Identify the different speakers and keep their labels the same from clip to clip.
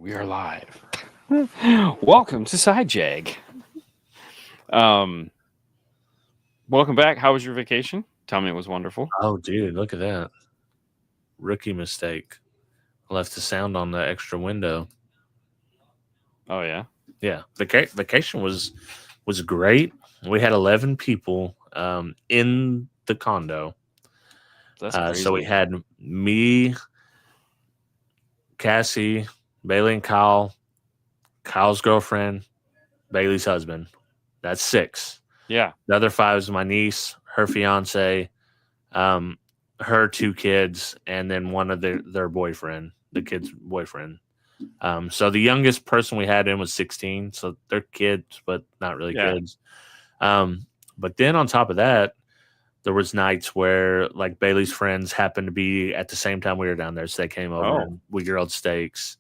Speaker 1: we are live. Welcome to Sidejag. Welcome back. How was your vacation? Tell me it was wonderful.
Speaker 2: Oh, dude, look at that. Rookie mistake. Left the sound on the extra window.
Speaker 1: Oh yeah.
Speaker 2: Yeah, vacation was great. We had 11 people in the condo.
Speaker 1: That's crazy.
Speaker 2: So we had me, Cassie, Bailey, and Kyle, Kyle's girlfriend, Bailey's husband. That's 6.
Speaker 1: Yeah.
Speaker 2: The other 5 is my niece, her fiance, her 2 kids, and then one of their boyfriend, the kid's boyfriend. So the youngest person we had in was 16. So they're kids, but not really kids. But then on top of that, there was nights where like Bailey's friends happened to be at the same time we were down there. So they came over and we grilled steaks.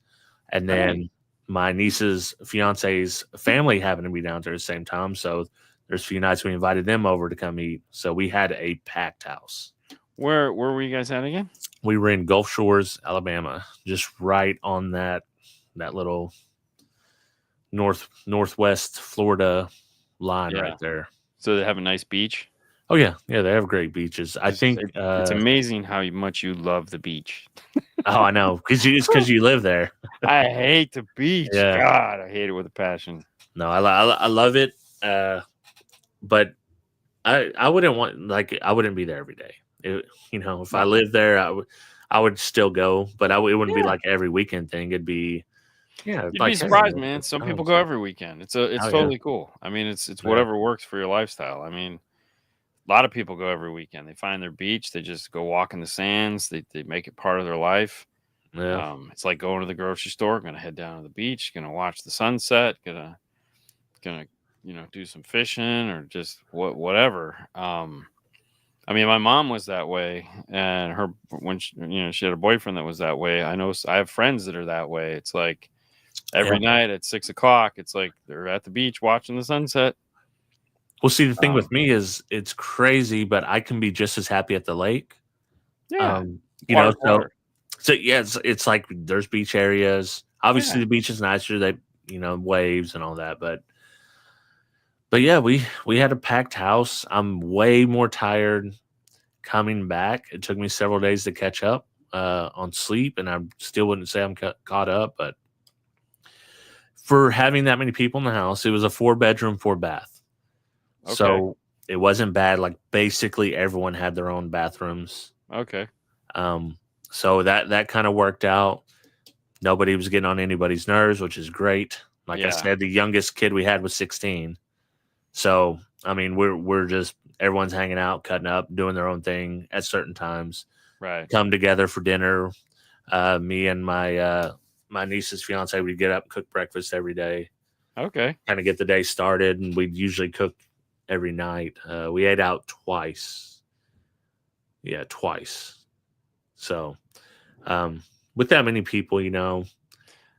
Speaker 2: And then my niece's fiance's family happened to be down there at the same time. So there's a few nights we invited them over to come eat. So we had a packed house.
Speaker 1: Where were you guys at again?
Speaker 2: We were in Gulf Shores, Alabama, just right on that little northwest Florida line right there.
Speaker 1: So they have a nice beach.
Speaker 2: Oh yeah, they have great beaches. I think
Speaker 1: it's amazing how much you love the beach.
Speaker 2: Oh, I know, because you live there.
Speaker 1: I hate the beach. Yeah. God, I hate it with a passion.
Speaker 2: No, I love it, but I wouldn't be there every day. If I lived there, I would still go, but it wouldn't be like every weekend thing. It'd be
Speaker 1: you'd be surprised, man. Some people go every weekend. It's totally cool. I mean, it's whatever works for your lifestyle. I mean, a lot of people go every weekend. They find their beach. They just go walk in the sands. They make it part of their life.
Speaker 2: Yeah.
Speaker 1: It's like going to the grocery store. Gonna head down to the beach. Gonna watch the sunset. Gonna do some fishing or just whatever. I mean, my mom was that way, and when she had a boyfriend that was that way. I know I have friends that are that way. It's like every night at 6 o'clock, it's like they're at the beach watching the sunset.
Speaker 2: Well, see, the thing with me is it's crazy, but I can be just as happy at the lake.
Speaker 1: Yeah,
Speaker 2: so yeah, it's like there's beach areas. Obviously, the beach is nicer. They waves and all that, but yeah, we had a packed house. I'm way more tired coming back. It took me several days to catch up on sleep, and I still wouldn't say I'm caught up. But for having that many people in the house, it was a 4-bedroom, 4-bath. Okay. So it wasn't bad. Like basically everyone had their own bathrooms.
Speaker 1: Okay.
Speaker 2: So that kind of worked out. Nobody was getting on anybody's nerves, which is great. Like I said, the youngest kid we had was 16. So, I mean, we're just everyone's hanging out, cutting up, doing their own thing at certain times.
Speaker 1: Right.
Speaker 2: Come together for dinner. Me and my niece's fiance would get up and cook breakfast every day.
Speaker 1: Okay.
Speaker 2: Kind of get the day started, and we'd usually cook every night. We ate out twice. Yeah, twice. So, with that many people,
Speaker 1: yeah,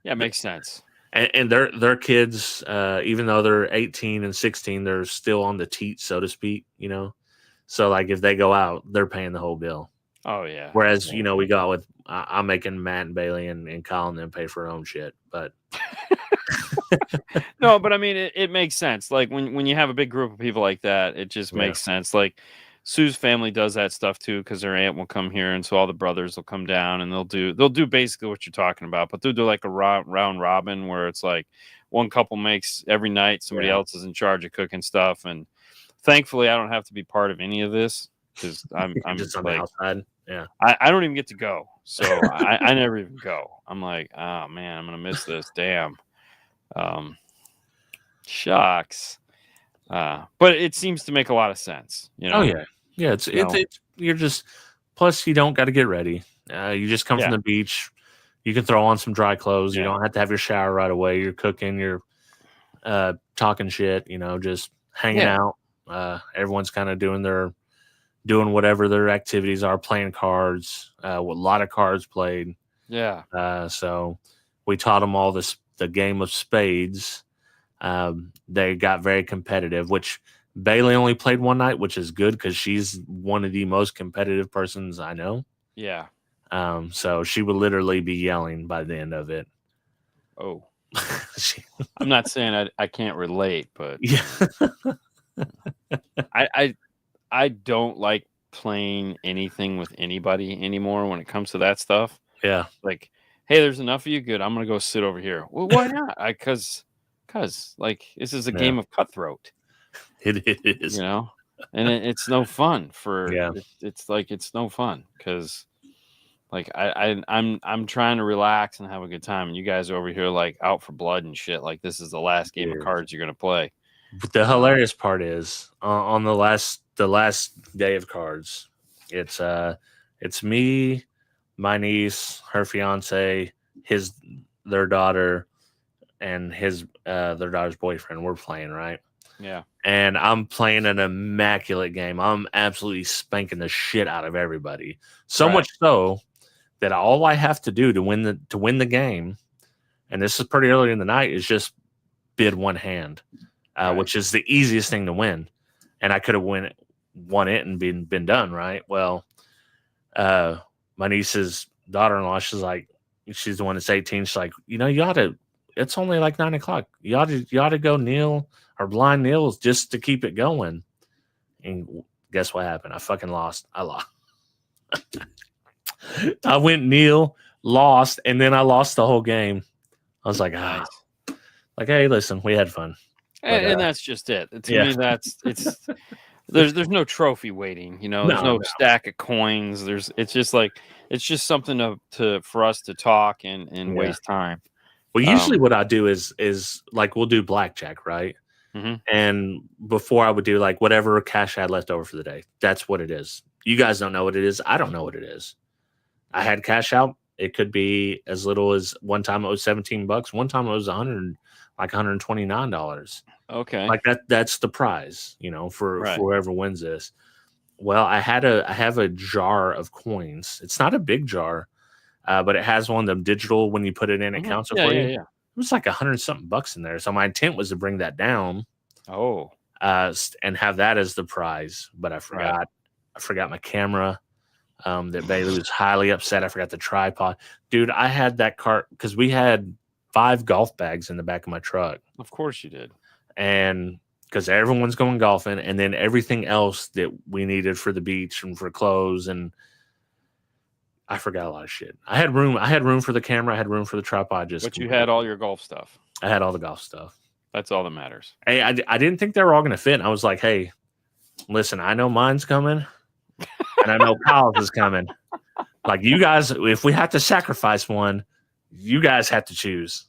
Speaker 1: it makes sense.
Speaker 2: And their kids, even though they're 18 and 16, they're still on the teat, so to speak, So, like, if they go out, they're paying the whole bill.
Speaker 1: Oh, yeah.
Speaker 2: Whereas, we go out with, I'm making Matt and Bailey and Kyle and them pay for their own shit. But
Speaker 1: no, but I mean, it makes sense. Like, when you have a big group of people like that, it just makes sense. Like, Sue's family does that stuff too, because their aunt will come here, and so all the brothers will come down, and they'll do basically what you're talking about, but they'll do like a round robin where it's like one couple makes every night, somebody else is in charge of cooking stuff, and thankfully I don't have to be part of any of this because I'm
Speaker 2: just on the outside. Yeah,
Speaker 1: I don't even get to go, so I never even go. I'm like, oh man, I'm gonna miss this. Damn, shucks. But it seems to make a lot of sense.
Speaker 2: Oh yeah. Yeah, it's you're just plus you don't got to get ready. You just come from the beach. You can throw on some dry clothes. You don't have to have your shower right away. You're cooking. You're talking shit. Just hanging out. Everyone's kind of doing whatever their activities are. Playing cards. A lot of cards played.
Speaker 1: Yeah.
Speaker 2: So we taught them all the game of spades. They got very competitive, which Bailey only played one night, which is good because she's one of the most competitive persons I know.
Speaker 1: Yeah.
Speaker 2: So she would literally be yelling by the end of it.
Speaker 1: Oh, I'm not saying I can't relate, but
Speaker 2: yeah.
Speaker 1: I don't like playing anything with anybody anymore when it comes to that stuff.
Speaker 2: Yeah.
Speaker 1: Like, hey, there's enough of you. Good. I'm gonna go sit over here. Well, why not? Cause like this is a
Speaker 2: Yeah.
Speaker 1: game of cutthroat.
Speaker 2: It is.
Speaker 1: You know, and it's no fun for.
Speaker 2: Yeah.
Speaker 1: It's like it's no fun because. Like I'm trying to relax and have a good time, and you guys are over here like out for blood and shit. Like this is the last game of cards you're gonna play.
Speaker 2: But the hilarious part is on the last day of cards, it's me, my niece, her fiance, their daughter, and their daughter's boyfriend. We're playing, right?
Speaker 1: Yeah.
Speaker 2: And I'm playing an immaculate game. I'm absolutely spanking the shit out of everybody. So much so that all I have to do to win the game, and this is pretty early in the night, is just bid one hand, which is the easiest thing to win. And I could have won it and been done, right? Well, my niece's daughter-in-law, she's the one that's 18. She's like, you ought to. It's only like 9 o'clock. You ought to go kneel or blind kneel just to keep it going. And guess what happened? I fucking lost. I lost. I went kneel, lost, and then I lost the whole game. I was like,
Speaker 1: nice.
Speaker 2: Like, hey, listen, we had fun.
Speaker 1: And that's just it. To me, it's there's no trophy waiting, there's no stack of coins. It's just something for us to talk and waste time.
Speaker 2: Well, usually what I do is like we'll do blackjack, right?
Speaker 1: Mm-hmm.
Speaker 2: And before I would do like whatever cash I had left over for the day. That's what it is. You guys don't know what it is. I don't know what it is. I had cash out. It could be as little as one time it was $17. One time it was $129.
Speaker 1: Okay.
Speaker 2: Like that's the prize, for whoever wins this. Well, I have a jar of coins. It's not a big jar, but it has one of them digital when you put it in, it counts it for you. Yeah. It was like $100-something in there. So my intent was to bring that down.
Speaker 1: Oh.
Speaker 2: And have that as the prize, but I forgot. Right. I forgot my camera. That Bailey was highly upset. I forgot the tripod. Dude, I had that cart because we had 5 golf bags in the back of my truck.
Speaker 1: Of course you did.
Speaker 2: And because everyone's going golfing, and then everything else that we needed for the beach and for clothes, and I forgot a lot of shit. I had room for the camera. I had room for the tripod.
Speaker 1: But you had all your golf stuff.
Speaker 2: I had all the golf stuff.
Speaker 1: That's all that matters.
Speaker 2: Hey, I didn't think they were all going to fit. And I was like, hey, listen, I know mine's coming. And I know Kyle's is coming. Like, you guys, if we have to sacrifice one, you guys have to choose.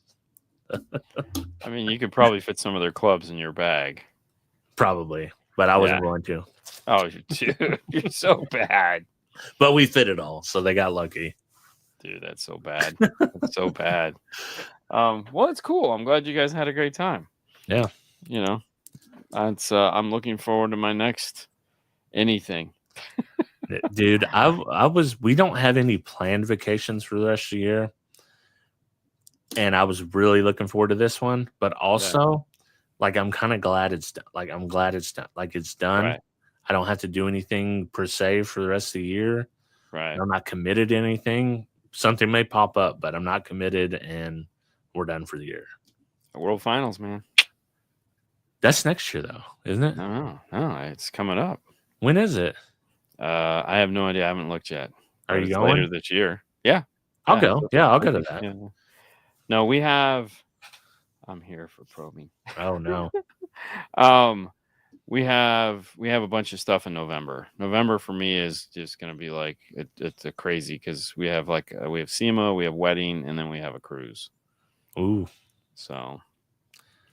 Speaker 1: I mean, you could probably fit some of their clubs in your bag.
Speaker 2: Probably, but I wasn't going to.
Speaker 1: Oh, dude, you're so bad.
Speaker 2: But we fit it all, so they got lucky.
Speaker 1: Dude, that's so bad. That's so bad. Well, it's cool. I'm glad you guys had a great time.
Speaker 2: Yeah.
Speaker 1: It's I'm looking forward to my next anything.
Speaker 2: Dude, we don't have any planned vacations for the rest of the year. And I was really looking forward to this one, but also like I'm kind of glad it's done. Like I'm glad it's done. Like it's done. Right. I don't have to do anything per se for the rest of the year.
Speaker 1: Right.
Speaker 2: I'm not committed to anything. Something may pop up, but I'm not committed, and we're done for the year.
Speaker 1: World Finals, man.
Speaker 2: That's next year, though, isn't it?
Speaker 1: No, it's coming up.
Speaker 2: When is it?
Speaker 1: I have no idea. I haven't looked yet.
Speaker 2: Are you going
Speaker 1: later this year? Yeah,
Speaker 2: I'll go. Yeah, I'll go to that.
Speaker 1: Yeah. No, we have. I'm here for probing.
Speaker 2: Oh no.
Speaker 1: We have a bunch of stuff in November. November for me is just going to be like it's a crazy because we have SEMA, we have wedding, and then we have a cruise.
Speaker 2: Ooh.
Speaker 1: So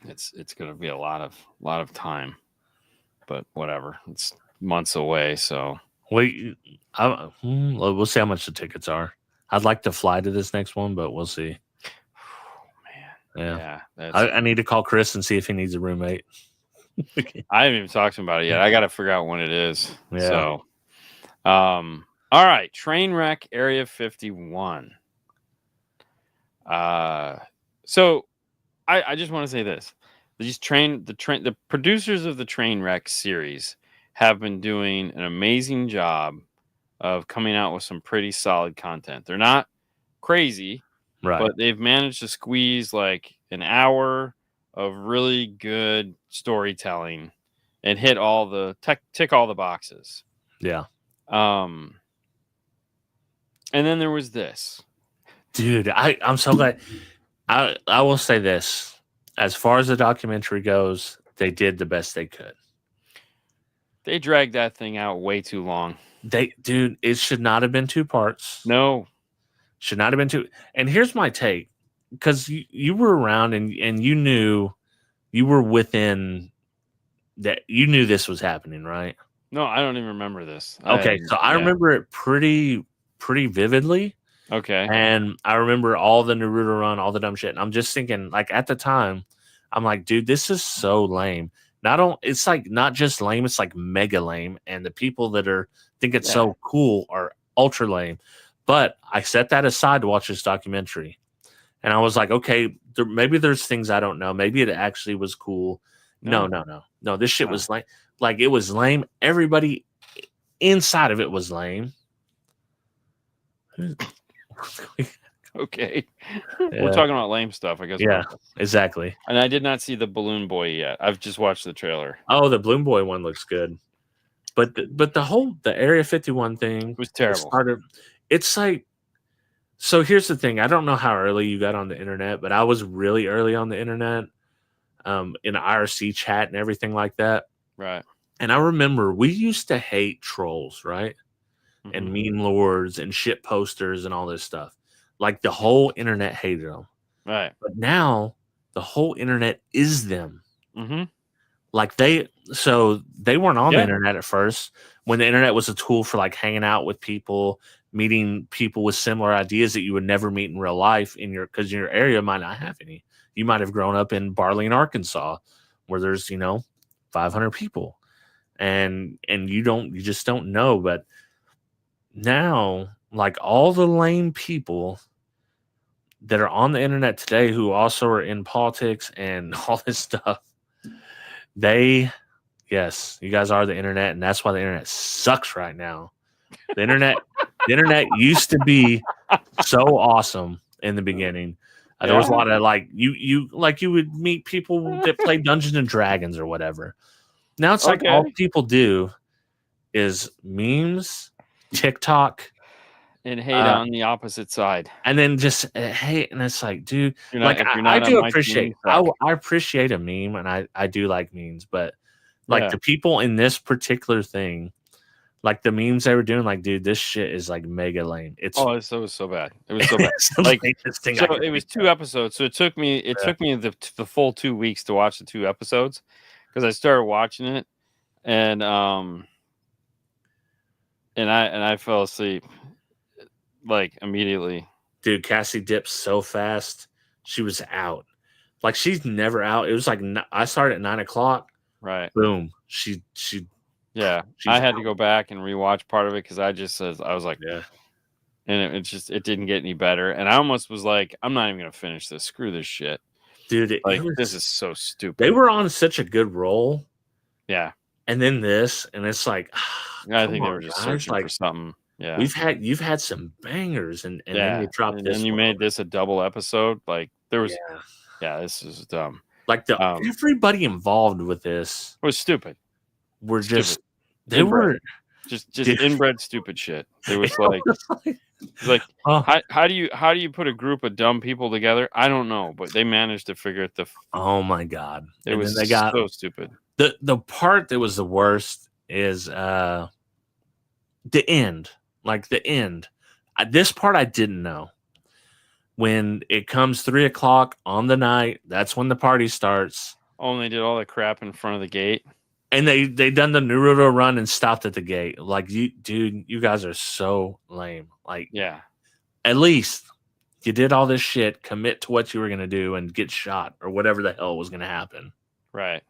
Speaker 1: it's going to be a lot of time, but whatever. It's months away. So
Speaker 2: wait, we'll see how much the tickets are. I'd like to fly to this next one, but we'll see.
Speaker 1: Oh, man. Yeah.
Speaker 2: I need to call Chris and see if he needs a roommate.
Speaker 1: I haven't even talked to him about it yet. I got to figure out when it is. Yeah. So, all right. Trainwreck Area 51. So I just want to say this. The producers of the Trainwreck series have been doing an amazing job of coming out with some pretty solid content. They're not crazy.
Speaker 2: Right.
Speaker 1: But they've managed to squeeze like an hour of really good storytelling and hit all the tick all the boxes.
Speaker 2: Yeah.
Speaker 1: And then there was this.
Speaker 2: Dude, I'm so glad. I will say this. As far as the documentary goes, they did the best they could.
Speaker 1: They dragged that thing out way too long.
Speaker 2: Dude, it should not have been 2 parts.
Speaker 1: No.
Speaker 2: Should not have been 2. And here's my take. Because you were around and you knew you were within that, you knew this was happening, right?
Speaker 1: No, I don't even remember this.
Speaker 2: Okay, so I remember it pretty vividly.
Speaker 1: Okay.
Speaker 2: And I remember all the Naruto run, all the dumb shit. And I'm just thinking, like, at the time, I'm like, dude, this is so lame. It's like not just lame, it's like mega lame. And the people that think it's so cool are ultra lame. But I set that aside to watch this documentary. And I was like, okay, maybe there's things I don't know. Maybe it actually was cool. No. This shit was lame. Like, it was lame. Everybody inside of it was lame.
Speaker 1: Okay. We're talking about lame stuff, I guess.
Speaker 2: Yeah, exactly.
Speaker 1: And I did not see the Balloon Boy yet. I've just watched the trailer.
Speaker 2: Oh, the Balloon Boy one looks good. But the Area 51 thing
Speaker 1: was terrible.
Speaker 2: It's like, so here's the thing. I don't know how early you got on the internet, but I was really early on the internet, in IRC chat and everything like that.
Speaker 1: Right.
Speaker 2: And I remember we used to hate trolls, right? Mm-hmm. And meme lords and shit posters and all this stuff. Like, the whole internet hated them.
Speaker 1: Right.
Speaker 2: But now the whole internet is them.
Speaker 1: Mm-hmm.
Speaker 2: Like, they weren't on the internet at first, when the internet was a tool for like hanging out with people, meeting people with similar ideas that you would never meet in real life because your area might not have any. You might have grown up in Barling, Arkansas, where there's 500 people, and you just don't know. But now, like, all the lame people that are on the internet today who also are in politics and all this stuff, yes, you guys are the internet, and that's why the internet sucks right now. The internet used to be so awesome in the beginning. There was a lot of like you would meet people that play Dungeons and Dragons or whatever. Now it's like all people do is memes, TikTok,
Speaker 1: and hate on the opposite side,
Speaker 2: and then just hate. And it's like, dude, I do appreciate. I appreciate a meme, and I do like memes, but like the people in this particular thing, like the memes they were doing, like, dude, this shit is like mega lame. It was so bad. It was so bad. Like, so it was 2 episodes. So it took me the full 2 weeks to watch the 2 episodes, because I started watching it, and I fell asleep like immediately. Dude, Cassie dipped so fast, she was out. Like, she's never out. It was like I started at 9:00. Right. Boom. She. Yeah. I had to go back and rewatch part of it, because I was like, and it didn't get any better. And I almost was like, I'm not even gonna finish this. Screw this shit, dude. This is so stupid. They were on such a good roll. Yeah. And then this, and it's like, I think they were just searching for something. Yeah. You've had some bangers, and then you dropped this. And you made this a double episode. Like, there was this is dumb. Like, everybody involved with this
Speaker 1: was stupid.
Speaker 2: Were just
Speaker 1: inbred. Just inbred stupid shit. It was like how do you put a group of dumb people together? I don't know, but they managed to figure it. Oh my god, it was so stupid. The part that was the worst is the end. Like, the end. This part I didn't know. When it comes 3:00 on the night, that's when the party starts. Oh, and they did all that crap in front of the gate. And they done the Naruto run and stopped at the gate. Like, you guys are so lame. Like, at least you did all this shit, commit to what you were gonna do, and get shot or whatever the hell was gonna happen. Right.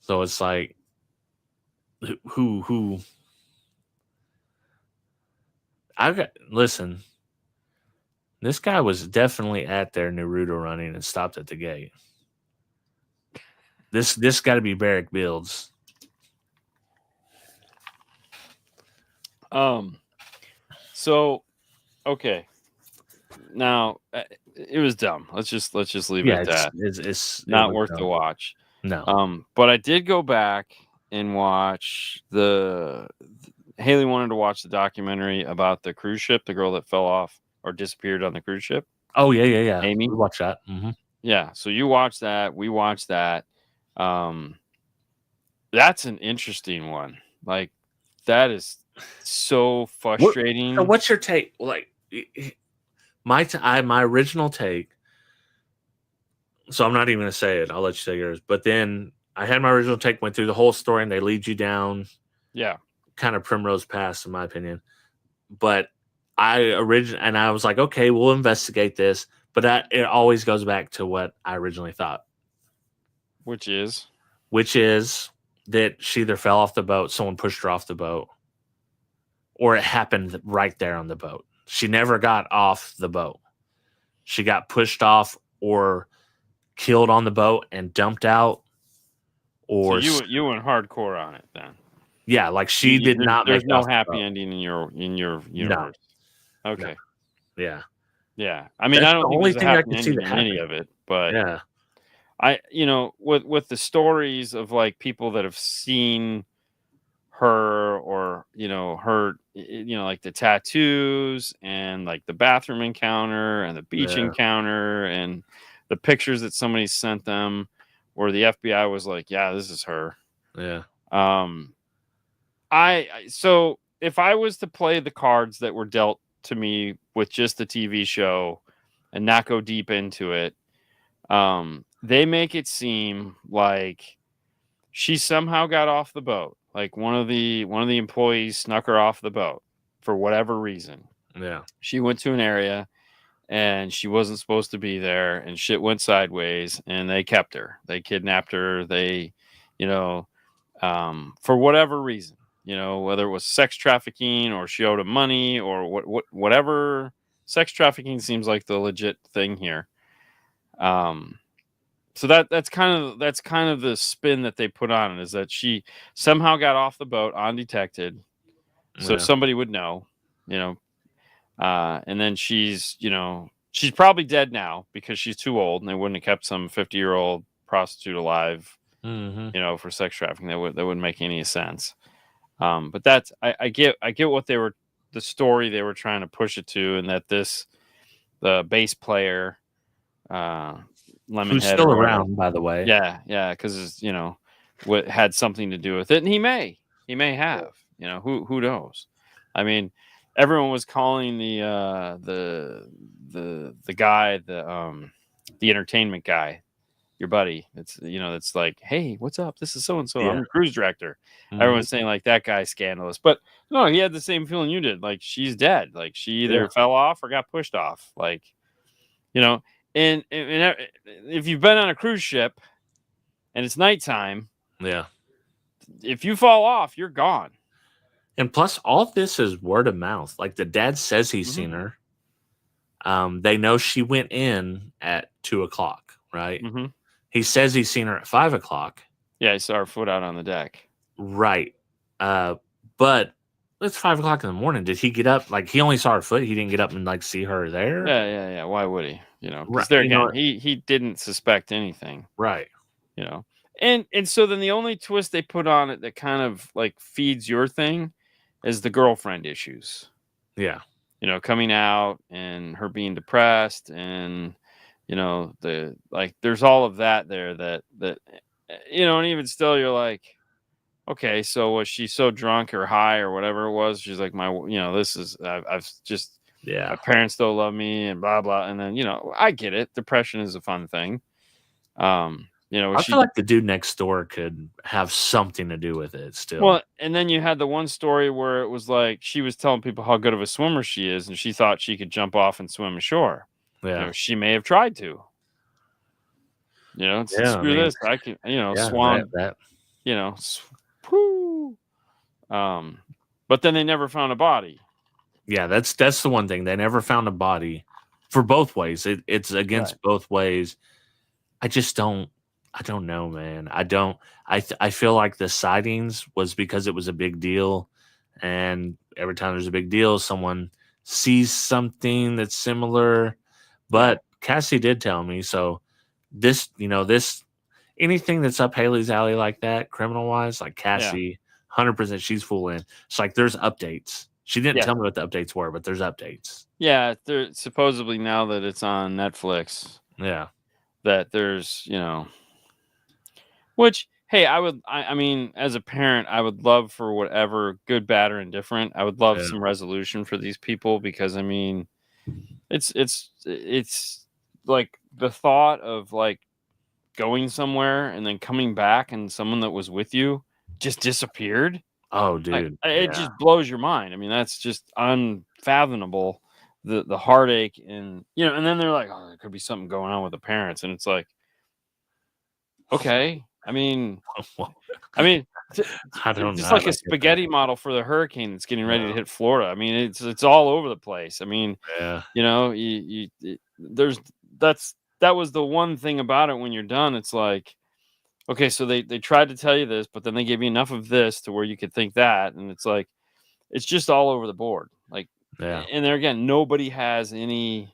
Speaker 1: So it's like, who? Listen. This guy was definitely at their Naruto running and stopped at the gate. This got to be Barrack Builds. So, okay. Now, it was dumb. Let's just leave it
Speaker 2: Yeah,
Speaker 1: at that.
Speaker 2: it's
Speaker 1: Not worth the watch.
Speaker 2: No.
Speaker 1: But I did go back and watch Haley wanted to watch the documentary about the cruise ship, the girl that fell off or disappeared on the cruise ship.
Speaker 2: Oh yeah.
Speaker 1: Amy,
Speaker 2: we watched that.
Speaker 1: Yeah, so you watched that. We watched that. That's an interesting one. Like, that is so frustrating.
Speaker 2: So what's your take? Like, my original take. So I'm not even gonna say it. I'll let you say yours. But then I had my original take, went through the whole story, and they lead you down, kind of Primrose Pass, in my opinion. But I was like, okay, we'll investigate this. But it always goes back to what I originally thought, which is that she either fell off the boat, someone pushed her off the boat, or it happened right there on the boat. She never got off the boat. She got pushed off or killed on the boat and dumped out. Or
Speaker 1: so you went hardcore on it then.
Speaker 2: Yeah, like she did not.
Speaker 1: There's no happy ending in your universe.
Speaker 2: No.
Speaker 1: Okay.
Speaker 2: No.
Speaker 1: Yeah. I mean, I don't think there's a happy ending in any of it, but
Speaker 2: yeah.
Speaker 1: With the stories of like people that have seen her or her, like the tattoos and like the bathroom encounter and the beach encounter and the pictures that somebody sent them where the FBI was like, yeah, this is her.
Speaker 2: Yeah.
Speaker 1: So if I was to play the cards that were dealt to me with just the TV show and not go deep into it, they make it seem like she somehow got off the boat. Like one of the employees snuck her off the boat for whatever reason.
Speaker 2: Yeah.
Speaker 1: She went to an area and she wasn't supposed to be there and shit went sideways and they kept her. They kidnapped her. They, for whatever reason, whether it was sex trafficking or she owed him money or whatever. Sex trafficking seems like the legit thing here. So that's kind of the spin that they put on it, is that she somehow got off the boat undetected, so somebody would know, and then she's probably dead now because she's too old, and they wouldn't have kept some 50-year-old prostitute alive, for sex trafficking. That wouldn't make any sense. But that's I get what the story they were trying to push it to, and that the bass player, Lemonhead,
Speaker 2: who's still around, by the way.
Speaker 1: Yeah, because what had something to do with it, and he may have, who knows? I mean, everyone was calling the guy, the entertainment guy, your buddy. It's like, hey, what's up? This is so and so. I'm the cruise director. Everyone's saying like that guy's scandalous, but no, he had the same feeling you did. Like, she's dead. Like, she either fell off or got pushed off. Like, And if you've been on a cruise ship and it's nighttime, if you fall off, you're gone.
Speaker 2: And plus, all this is word of mouth. Like, the dad says he's seen her. They know she went in at 2:00, right? He says he's seen her at 5:00.
Speaker 1: Yeah, he saw her foot out on the deck.
Speaker 2: Right. But it's 5:00 in the morning. Did he get up? Like, he only saw her foot. He didn't get up and like see her there.
Speaker 1: Yeah. Why would he? Because there again, he didn't suspect anything.
Speaker 2: Right.
Speaker 1: And so then the only twist they put on it that kind of like feeds your thing is the girlfriend issues.
Speaker 2: Yeah.
Speaker 1: Coming out and her being depressed and there's all of that there that and even still you're like, okay, so was she so drunk or high or whatever it was? She's like, this is I've just my parents still love me and blah blah. And then I get it. Depression is a fun thing. I
Speaker 2: feel like the dude next door could have something to do with it still.
Speaker 1: Well, and then you had the one story where it was like she was telling people how good of a swimmer she is, and she thought she could jump off and swim ashore.
Speaker 2: Yeah,
Speaker 1: she may have tried to. Screw this. I can, swan.
Speaker 2: That.
Speaker 1: Whoo. But then they never found a body.
Speaker 2: Yeah, that's the one thing. They never found a body for both ways. It's against both ways. I don't know, man. I feel like the sightings was because it was a big deal, and every time there's a big deal, someone sees something that's similar. But Cassie did tell me, so this, this anything that's up Haley's alley like that, criminal wise, like Cassie, 100% she's full in. It's like there's updates. She didn't tell me what the updates were, but there's updates.
Speaker 1: Yeah, there supposedly now that it's on Netflix.
Speaker 2: Yeah.
Speaker 1: That there's, which hey, I mean, as a parent, I would love for whatever, good, bad, or indifferent. I would love some resolution for these people because I mean, it's like the thought of like going somewhere and then coming back and someone that was with you just disappeared.
Speaker 2: Oh, dude.
Speaker 1: It just blows your mind. I mean, that's just unfathomable. The heartache and and then they're like, oh, there could be something going on with the parents, and it's like, okay, I mean,
Speaker 2: I don't
Speaker 1: just
Speaker 2: know.
Speaker 1: like a spaghetti model for the hurricane that's getting ready to hit Florida. I mean, it's all over the place. I mean, that was the one thing about it. When you're done, it's like, okay, so they tried to tell you this, but then they gave you enough of this to where you could think that, and it's like, it's just all over the board. Like, and there again, nobody has anything.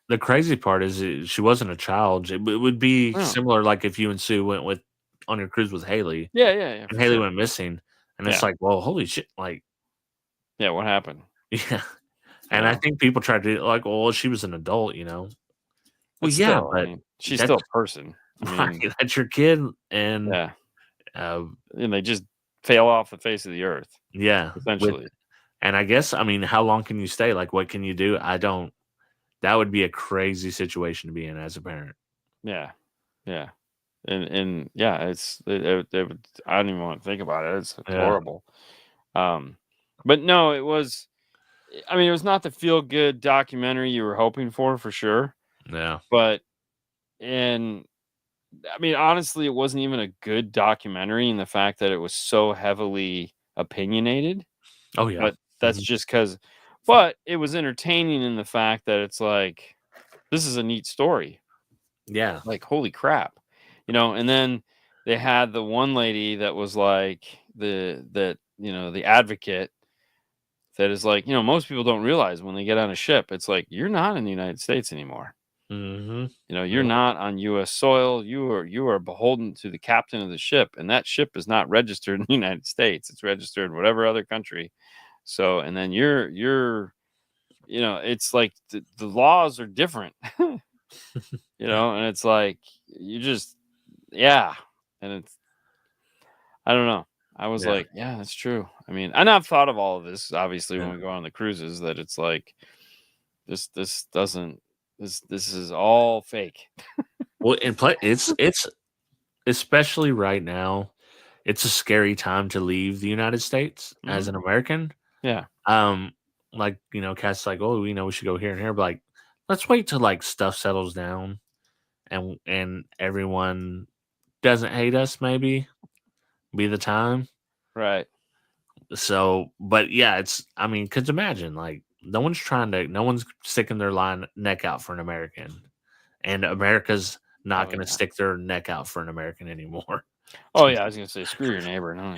Speaker 2: The crazy part is she wasn't a child. It would be similar, like if you and Sue went on your cruise with Haley.
Speaker 1: Yeah.
Speaker 2: And Haley went missing, and it's like, well, holy shit, like,
Speaker 1: yeah, what happened?
Speaker 2: Yeah, and I think people try to like, well, she was an adult, Well,
Speaker 1: but still, but I mean, she's still a person. I mean,
Speaker 2: that's your kid, and
Speaker 1: and they just fail off the face of the earth.
Speaker 2: Yeah,
Speaker 1: essentially.
Speaker 2: And I guess, I mean, how long can you stay? Like, what can you do? That would be a crazy situation to be in as a parent.
Speaker 1: Yeah. And yeah, I don't even want to think about it. It's horrible. But no, it was not the feel good documentary you were hoping for sure.
Speaker 2: Yeah.
Speaker 1: But honestly, it wasn't even a good documentary in the fact that it was so heavily opinionated.
Speaker 2: Oh yeah.
Speaker 1: But that's just because. But it was entertaining in the fact that it's like, this is a neat story.
Speaker 2: Yeah.
Speaker 1: Like, holy crap. And then they had the one lady that was like the advocate that is like, most people don't realize when they get on a ship, it's like, you're not in the United States anymore.
Speaker 2: Mm-hmm.
Speaker 1: You're not on U.S. soil. You are beholden to the captain of the ship, and that ship is not registered in the United States. It's registered in whatever other country. So, and then you're it's like the laws are different, and it's like, you just, and it's, I don't know. I was like, yeah, that's true. I mean, and I've thought of all of this, obviously, when we go on the cruises, that it's like, this is all fake.
Speaker 2: Well, it's especially right now, it's a scary time to leave the United States as an American.
Speaker 1: Yeah.
Speaker 2: Like, Cass like, oh, we should go here and here, but like, let's wait till like stuff settles down and everyone doesn't hate us, maybe be the time.
Speaker 1: Right.
Speaker 2: So, but yeah, because imagine, like, no one's sticking their neck out for an American, and America's not going to stick their neck out for an American anymore.
Speaker 1: Oh yeah, I was going to say, screw your neighbor. No.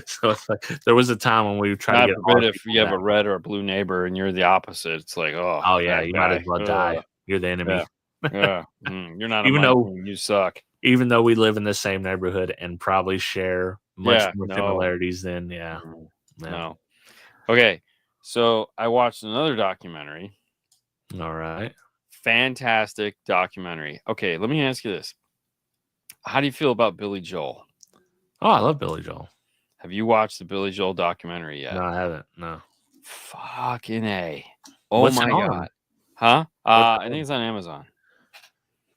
Speaker 2: So it's like, there was a time when we tried to
Speaker 1: get if you have a red or a blue neighbor and you're the opposite, it's like, oh yeah,
Speaker 2: you might as well die. You're the enemy.
Speaker 1: Yeah. You're not. Even though you suck.
Speaker 2: Even though we live in the same neighborhood and probably share much more similarities than
Speaker 1: No. Okay, so I watched another documentary.
Speaker 2: All right.
Speaker 1: Fantastic documentary. Okay, let me ask you this. How do you feel about Billy Joel?
Speaker 2: Oh, I love Billy Joel.
Speaker 1: Have you watched the Billy Joel documentary yet?
Speaker 2: No, I haven't. No.
Speaker 1: Fucking A. Oh,
Speaker 2: what's
Speaker 1: my God. Huh? I think it's on Amazon.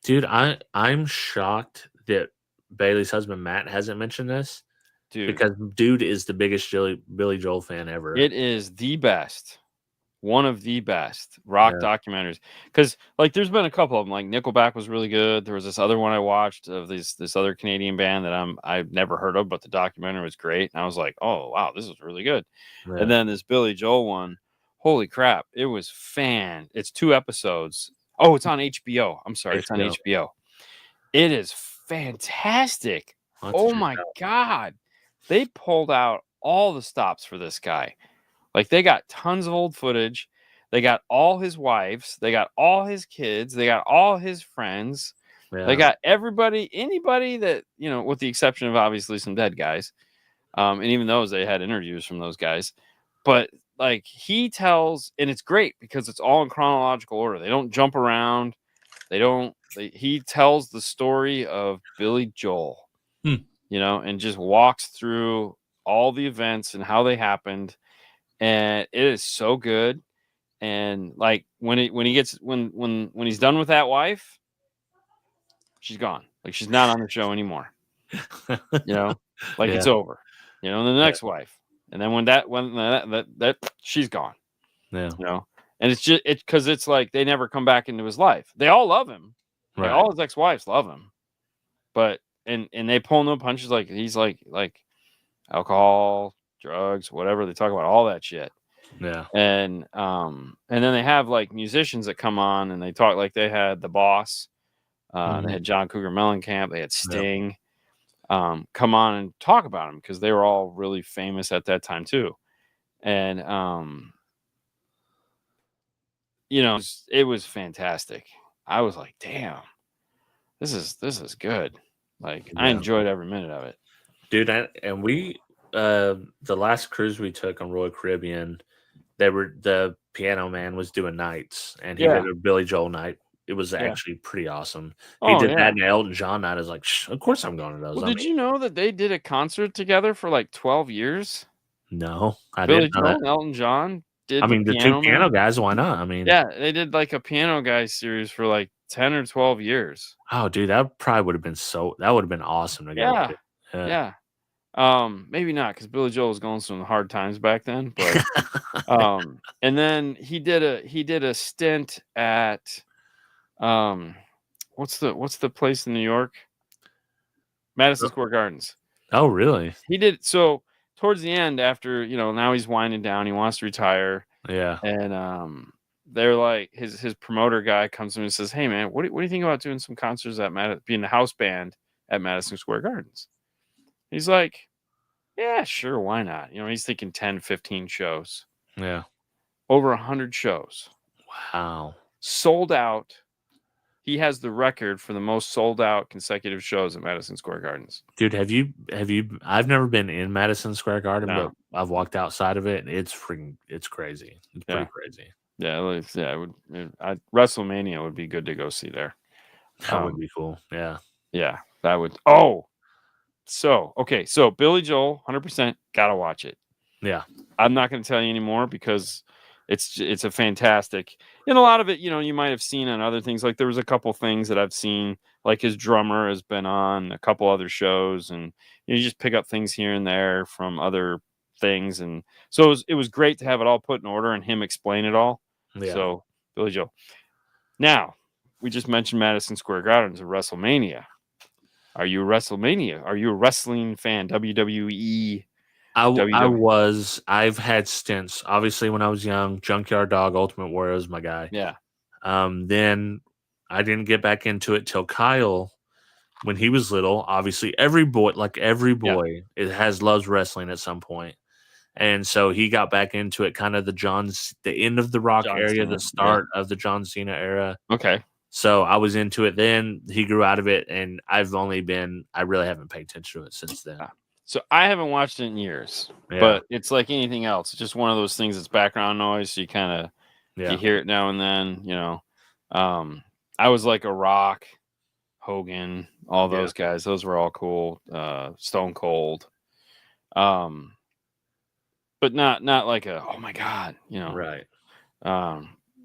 Speaker 2: Dude, I'm shocked that Bailey's husband Matt hasn't mentioned this. Dude. Because dude is the biggest Billy Joel fan ever.
Speaker 1: It is the best. One of the best rock documentaries. Because, like, there's been a couple of them. Like, Nickelback was really good. There was this other one I watched of this other Canadian band that I've never heard of, but the documentary was great. And I was like, oh, wow, this is really good. Yeah. And then this Billy Joel one, holy crap, it was It's 2 episodes. Oh, it's on HBO. I'm sorry, it's on HBO. It is fantastic. Oh my God. They pulled out all the stops for this guy. Like they got tons of old footage. They got all his wives. They got all his kids. They got all his friends. They got anybody that, with the exception of obviously some dead guys. And even those, they had interviews from those guys. But like he tells, and it's great because it's all in chronological order. They don't jump around. He tells the story of Billy Joel, and just walks through all the events and how they happened. And it is so good. And like when he's done with that wife, she's gone. Like she's not on the show anymore. It's over. And then the next wife, and then when that she's gone. And it's just because it's like they never come back into his life. They all love him. Like all his ex-wives love him, but and they pull no punches. Like he's like alcohol, drugs, whatever. They talk about all that shit.
Speaker 2: Yeah.
Speaker 1: And then they have like musicians that come on and they talk. Like they had the Boss, they had John Cougar Mellencamp, they had Sting, come on and talk about him because they were all really famous at that time too. And it was fantastic. I was like, damn, this is good. Like I enjoyed every minute of it,
Speaker 2: dude. And we the last cruise we took on Royal Caribbean, the piano man was doing nights, and he did a Billy Joel night. It was actually pretty awesome. He did that, and Elton John night. I was like, of course I'm going to those.
Speaker 1: Well, did you know that they did a concert together for like 12 years?
Speaker 2: No, I
Speaker 1: Billy
Speaker 2: didn't know
Speaker 1: Joel
Speaker 2: that.
Speaker 1: and Elton John did.
Speaker 2: I mean, the two piano guys. Why not? I mean,
Speaker 1: yeah, they did like a piano guy series for like 10 or 12 years.
Speaker 2: Oh, dude, that probably would have been that would have been awesome to go to.
Speaker 1: Yeah. Maybe not because Billy Joel was going through some hard times back then, but and then he did a stint at what's the place in New York? Madison Square Gardens.
Speaker 2: Oh, really?
Speaker 1: He did so towards the end after, now he's winding down, he wants to retire.
Speaker 2: Yeah.
Speaker 1: And they're like his promoter guy comes to him and says, "Hey man, what do you think about doing some concerts at being the house band at Madison Square Gardens?" He's like, "Yeah, sure, why not?" He's thinking 10, 15 shows.
Speaker 2: Yeah.
Speaker 1: Over 100 shows.
Speaker 2: Wow.
Speaker 1: Sold out. He has the record for the most sold out consecutive shows at Madison Square Gardens.
Speaker 2: Dude, have you I've never been in Madison Square Garden,
Speaker 1: No.
Speaker 2: but I've walked outside of it and it's crazy. It's pretty crazy.
Speaker 1: Yeah, WrestleMania would be good to go see there.
Speaker 2: That would be cool. Yeah.
Speaker 1: Yeah, that would. Oh, so Billy Joel, 100%, gotta watch it.
Speaker 2: Yeah,
Speaker 1: I'm not going to tell you anymore because it's a fantastic. And a lot of it, you might have seen on other things. Like there was a couple things that I've seen, like his drummer has been on a couple other shows, and you just pick up things here and there from other things. And so it was great to have it all put in order and him explain it all.
Speaker 2: Yeah.
Speaker 1: So Billy Joel. Now we just mentioned Madison Square Gardens of WrestleMania. Are you a WrestleMania? Are you a wrestling fan? WWE.
Speaker 2: I've had stints. Obviously, when I was young, Junkyard Dog, Ultimate Warrior was my guy.
Speaker 1: Yeah.
Speaker 2: Then I didn't get back into it till Kyle, when he was little. Obviously, every boy, loves wrestling at some point. And so he got back into it, kind of the end of the Rock
Speaker 1: John
Speaker 2: area,
Speaker 1: Cena,
Speaker 2: the start of the John Cena era.
Speaker 1: Okay.
Speaker 2: So I was into it then. He grew out of it, and I really haven't paid attention to it since then.
Speaker 1: So I haven't watched it in years, but it's like anything else. It's just one of those things that's background noise. So you kind of you hear it now and then, I was like a Rock, Hogan, all those guys. Those were all cool. Stone Cold. But not like oh my God,
Speaker 2: Right.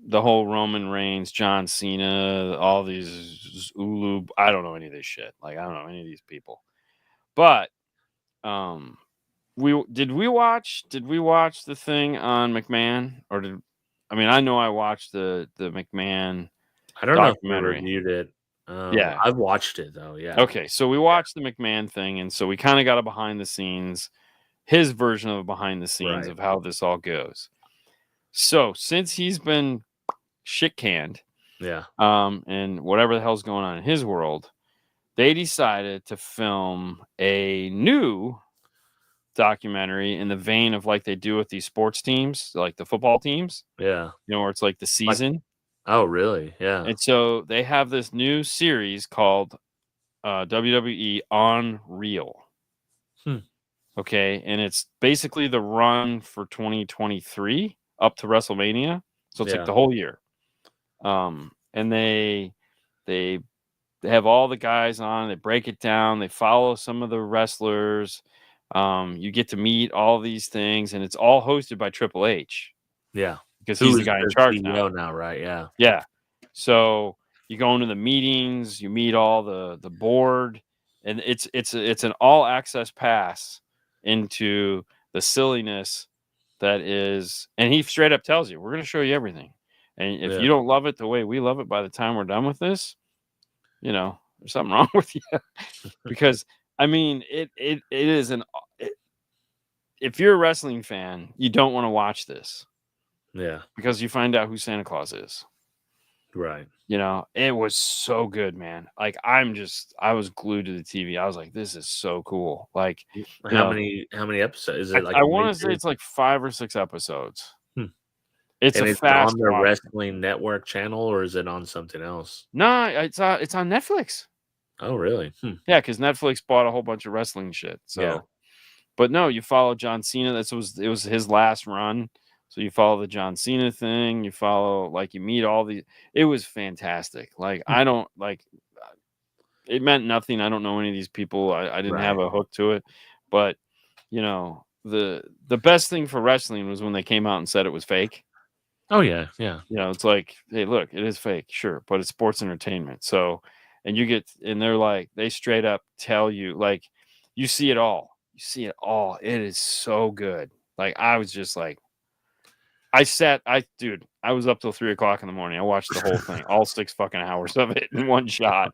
Speaker 1: The whole Roman Reigns, John Cena, all these Ulu. I don't know any of this shit. Like I don't know any of these people. But did we watch the thing on McMahon, or I know I watched the McMahon
Speaker 2: I don't know if we
Speaker 1: documentary.
Speaker 2: reviewed it.
Speaker 1: Yeah,
Speaker 2: I've watched it though. Yeah.
Speaker 1: Okay, so we watched the McMahon thing, and so we kind of got a behind the scenes, his version of a behind the scenes of how this all goes. So since he's been shit canned, and whatever the hell's going on in his world, they decided to film a new documentary in the vein of like they do with these sports teams, like the football teams.
Speaker 2: Yeah.
Speaker 1: Where it's like the season.
Speaker 2: Oh, really? Yeah.
Speaker 1: And so they have this new series called WWE On Real. Okay, and it's basically the run for 2023 up to WrestleMania. So it's like the whole year. And they have all the guys on. They break it down. They follow some of the wrestlers. You get to meet all these things, and it's all hosted by Triple H.
Speaker 2: Yeah,
Speaker 1: because he's the guy in charge
Speaker 2: CEO now, right? Yeah,
Speaker 1: yeah. So you go into the meetings, you meet all the board, and it's an all access pass into the silliness that is. And he straight up tells you, "We're going to show you everything, and if you don't love it the way we love it by the time we're done with this, there's something wrong with you." Because I mean, it is if you're a wrestling fan, you don't want to watch this.
Speaker 2: Yeah,
Speaker 1: because you find out who Santa Claus is.
Speaker 2: Right.
Speaker 1: It was so good, man. Like I was glued to the TV. I was like, this is so cool. Like
Speaker 2: how many episodes is it? Like
Speaker 1: I want to say it's like 5 or 6 episodes. It's
Speaker 2: and
Speaker 1: a
Speaker 2: it's
Speaker 1: fast
Speaker 2: on the Wrestling Network channel, or is it on something else?
Speaker 1: No, it's on Netflix.
Speaker 2: Oh, really?
Speaker 1: Yeah, because Netflix bought a whole bunch of wrestling shit. So,
Speaker 2: yeah.
Speaker 1: But no, you follow John Cena. It was his last run. So you follow the John Cena thing. You follow you meet all the. It was fantastic. Like I don't like. It meant nothing. I don't know any of these people. I didn't have a hook to it, but the best thing for wrestling was when they came out and said it was fake.
Speaker 2: Oh yeah, yeah.
Speaker 1: It's like, hey, look, it is fake, sure, but it's sports entertainment. So, and they're like, they straight up tell you, like, you see it all. You see it all. It is so good. Like I was just like. I was up till 3:00 in the morning. I watched the whole thing, all 6 fucking hours of it in one shot.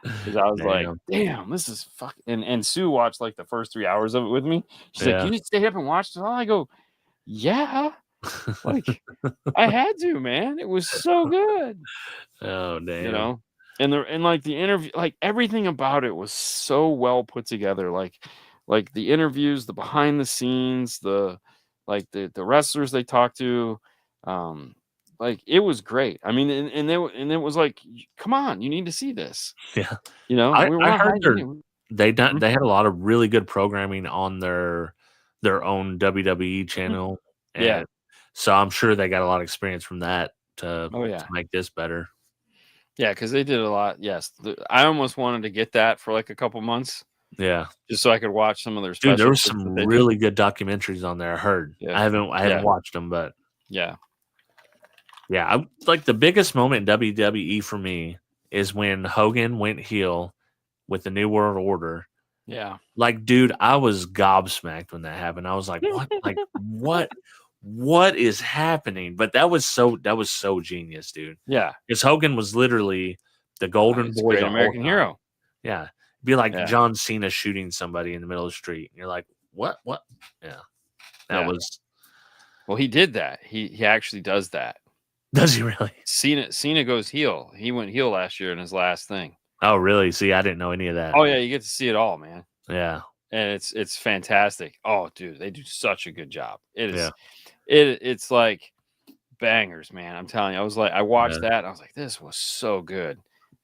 Speaker 1: Because I was like, damn, this is fucking. And Sue watched like the first 3 hours of it with me. She's like, you stayed up and watched it all? I go, yeah. Like, I had to, man. It was so good.
Speaker 2: Oh, damn.
Speaker 1: And like the interview, like everything about it was so well put together. Like the interviews, the behind the scenes, the wrestlers they talked to, like it was great. I mean, and it was like, come on, you need to see this.
Speaker 2: Yeah,
Speaker 1: we were
Speaker 2: I heard they had a lot of really good programming on their own WWE channel.
Speaker 1: Yeah,
Speaker 2: so I'm sure they got a lot of experience from that to make this better.
Speaker 1: Yeah, because they did a lot. Yes, I almost wanted to get that for like a couple months.
Speaker 2: Yeah,
Speaker 1: just so I could watch some of their special.
Speaker 2: Dude, there was some really good documentaries on there. I heard.
Speaker 1: Yeah.
Speaker 2: I haven't watched them, but
Speaker 1: yeah.
Speaker 2: Like the biggest moment in WWE for me is when Hogan went heel with the New World Order.
Speaker 1: Yeah,
Speaker 2: like, dude, I was gobsmacked when that happened. I was like, what? Like, what is happening? But that was so genius, dude.
Speaker 1: Yeah,
Speaker 2: because Hogan was literally the golden boy,
Speaker 1: great American hero.
Speaker 2: Yeah. Be like John Cena shooting somebody in the middle of the street. And you're like, what? Yeah. That was.
Speaker 1: Well, he did that. He actually does that.
Speaker 2: Does he really?
Speaker 1: Cena goes heel. He went heel last year in his last thing.
Speaker 2: Oh, really? See, I didn't know any of that.
Speaker 1: Oh, yeah. You get to see it all, man.
Speaker 2: Yeah.
Speaker 1: And it's fantastic. Oh, dude, they do such a good job. It is. It's like bangers, man. I'm telling you. I watched that. And I was like, this was so good.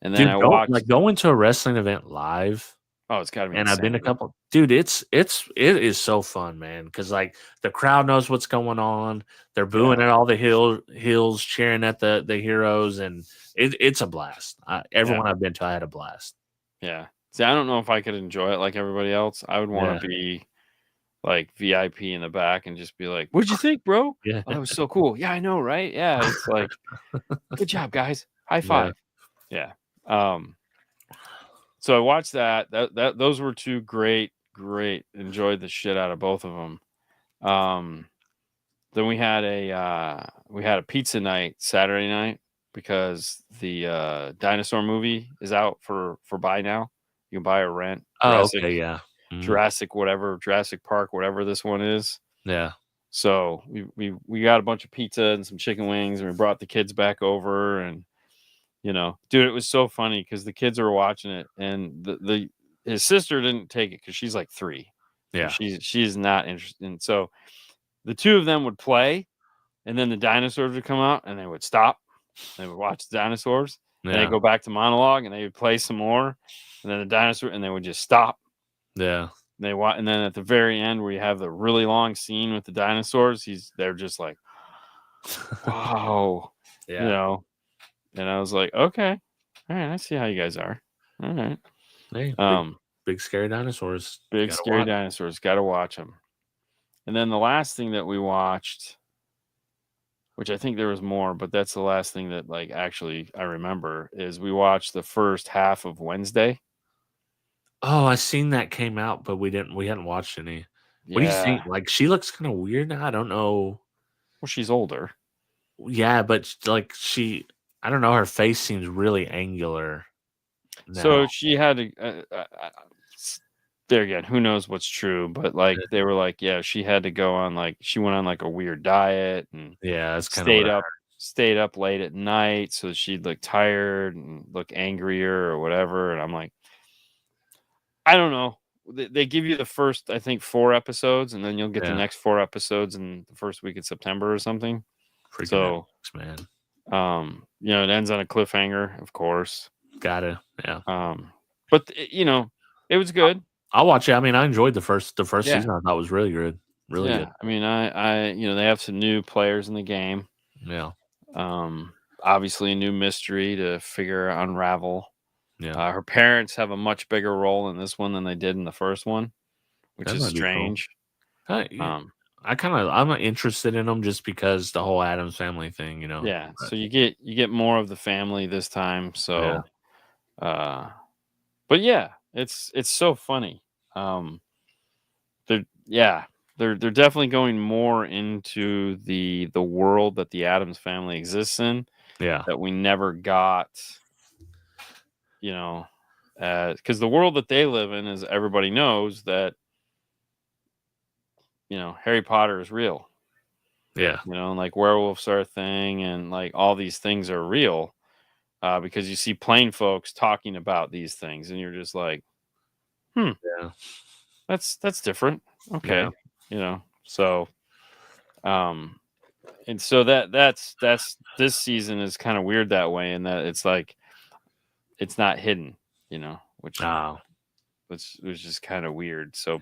Speaker 1: And then I watched
Speaker 2: going to a wrestling event live.
Speaker 1: Oh, it's gotta be.
Speaker 2: And I've been a couple. Dude, it is so fun, man. Because like the crowd knows what's going on. They're booing at all the heels, cheering at the heroes, and it's a blast. Everyone I've been to, I had a blast.
Speaker 1: Yeah. See, I don't know if I could enjoy it like everybody else. I would want to be like VIP in the back and just be like, "What'd you think, bro?
Speaker 2: Yeah,
Speaker 1: oh, that was so cool. Yeah, I know, right? Yeah, it's like, good job, guys. High five." Yeah. So I watched that. Those were 2 great. Enjoyed the shit out of both of them. Then we had a pizza night Saturday night because the dinosaur movie is out for buy now. You can buy or rent.
Speaker 2: Jurassic, okay, yeah.
Speaker 1: Jurassic Park, whatever this one is.
Speaker 2: Yeah.
Speaker 1: So we got a bunch of pizza and some chicken wings, and we brought the kids back over, and dude, it was so funny because the kids were watching it, and his sister didn't take it because she's like 3,
Speaker 2: Yeah.
Speaker 1: She's not interested. And so the two of them would play, and then the dinosaurs would come out, and they would stop. They would watch the dinosaurs, and they
Speaker 2: Yeah.
Speaker 1: go back to monologue, and they would play some more, and then the dinosaur, and they would just stop.
Speaker 2: Yeah.
Speaker 1: And then at the very end, where you have the really long scene with the dinosaurs, they're just like, wow,
Speaker 2: Yeah.
Speaker 1: And I was like, okay, all right, I see how you guys are. All right,
Speaker 2: Hey, big scary dinosaurs.
Speaker 1: big
Speaker 2: Gotta
Speaker 1: scary
Speaker 2: watch.
Speaker 1: dinosaurs, got to watch them. And then the last thing that we watched, which I think there was more, but that's the last thing that like actually I remember, is we watched the first half of Wednesday.
Speaker 2: Oh, I seen that came out, but we hadn't watched any. What do you
Speaker 1: Yeah,
Speaker 2: think? Like, she looks kind of weird now. I don't know.
Speaker 1: well, she's older.
Speaker 2: Yeah, but like I don't know. Her face seems really angular now.
Speaker 1: So she had to. There again, who knows what's true? But like they were like, yeah, she had to go on like she went on like a weird diet and
Speaker 2: Yeah, that's kind of
Speaker 1: stayed up late at night so she'd look tired and look angrier or whatever. And I'm like, I don't know. They give you the first, I think, 4 episodes, and then you'll get the next 4 episodes in the first week of September or something.
Speaker 2: Freaking
Speaker 1: so,
Speaker 2: Netflix, man.
Speaker 1: It ends on a cliffhanger, of course.
Speaker 2: Yeah.
Speaker 1: But it was good.
Speaker 2: I'll watch it. I mean, I enjoyed the first season. I thought was really good. Really good.
Speaker 1: I mean, I they have some new players in the game.
Speaker 2: Yeah.
Speaker 1: Obviously a new mystery to unravel.
Speaker 2: Yeah.
Speaker 1: Her parents have a much bigger role in this one than they did in the first one, which
Speaker 2: That
Speaker 1: is
Speaker 2: might be cool.
Speaker 1: strange.
Speaker 2: I'm interested in them just because the whole Addams Family thing,
Speaker 1: Yeah. So you get more of the family this time. So, but yeah, it's so funny. They're definitely going more into the world that the Addams Family exists in.
Speaker 2: Yeah.
Speaker 1: That we never got. Because the world that they live in is everybody knows that Harry Potter is real.
Speaker 2: Yeah.
Speaker 1: Like werewolves are a thing, and like all these things are real. Because you see plain folks talking about these things, and you're just like,
Speaker 2: yeah,
Speaker 1: that's different. Okay, so, and so that's this season is kind of weird that way, in that it's like it's not hidden, which was just kind of weird. So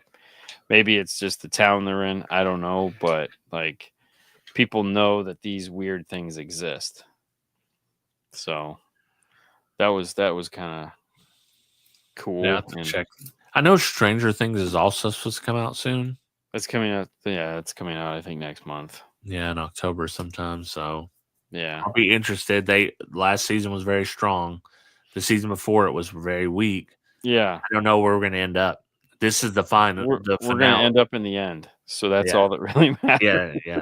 Speaker 1: maybe it's just the town they're in. I don't know, but like people know that these weird things exist. So that was kind of cool.
Speaker 2: Yeah, check. I know Stranger Things is also supposed to come out soon.
Speaker 1: It's coming out. Yeah, it's coming out, I think, next month.
Speaker 2: Yeah, in October sometime. So
Speaker 1: yeah,
Speaker 2: I'll be interested. Last season was very strong. The season before it was very weak.
Speaker 1: Yeah,
Speaker 2: I don't know where we're going to end up. This is the final.
Speaker 1: We're going to end up in the end. So that's all that really matters.
Speaker 2: Yeah.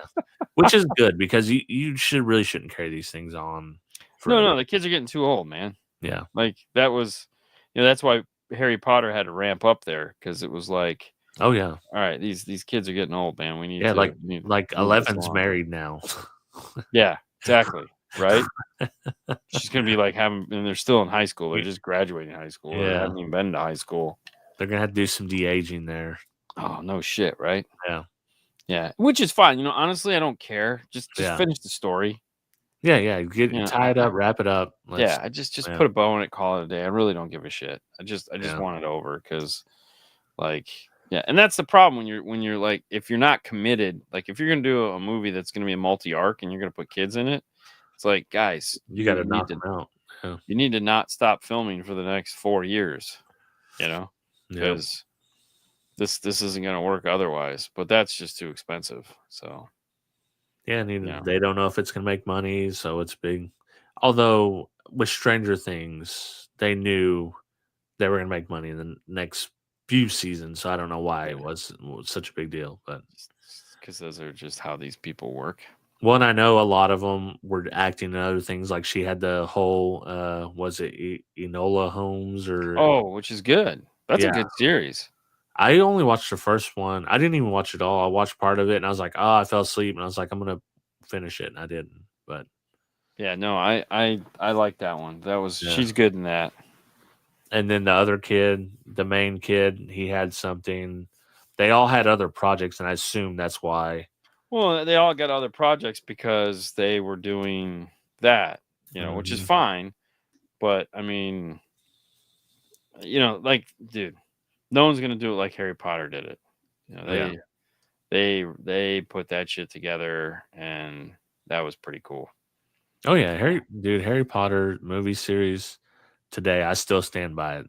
Speaker 2: Which is good, because you shouldn't carry these things on.
Speaker 1: No, the kids are getting too old, man.
Speaker 2: Yeah,
Speaker 1: like that was, that's why Harry Potter had to ramp up there, because it was like,
Speaker 2: oh yeah,
Speaker 1: all right, these kids are getting old, man. We need
Speaker 2: to
Speaker 1: like
Speaker 2: 11's married now.
Speaker 1: Yeah, exactly. Right. She's gonna be like and they're still in high school. They're just graduating high school. Yeah, they haven't even been to high school.
Speaker 2: They're gonna have to do some de-aging there.
Speaker 1: Oh no shit, right?
Speaker 2: Yeah,
Speaker 1: which is fine. Honestly, I don't care. Just finish the story.
Speaker 2: Yeah. Tie it up, wrap it up.
Speaker 1: I just put a bow on it, call it a day. I really don't give a shit. I just want it over, because, like, and that's the problem when you're like, if you're not committed, like if you're gonna do a movie that's gonna be a multi-arc and you're gonna put kids in it, it's like, guys,
Speaker 2: you got to knock them out.
Speaker 1: Yeah. You need to not stop filming for the next 4 years, because this isn't gonna work otherwise. But that's just too expensive. So.
Speaker 2: Yeah, and they don't know if it's going to make money, so it's big. Although with Stranger Things, they knew they were going to make money in the next few seasons, so I don't know why it was such a big deal. But
Speaker 1: because those are just how these people work.
Speaker 2: Well, and I know a lot of them were acting in other things. Like she had the whole, was it Enola Holmes or?
Speaker 1: Oh, which is good. That's a good series.
Speaker 2: I only watched the first one. I didn't even watch it all. I watched part of it, and I was like, I fell asleep, and I was like, I'm gonna finish it, and I didn't. But
Speaker 1: yeah, no, I like that one. That was she's good in that.
Speaker 2: And then the other kid, the main kid, he had something. they all had other projects, and I assume that's why.
Speaker 1: Well, they all got other projects because they were doing that, which is fine. But I mean, like, dude, no one's gonna do it like Harry Potter did it. They put that shit together, and that was pretty cool.
Speaker 2: Oh yeah, Harry Potter movie series today, I still stand by it.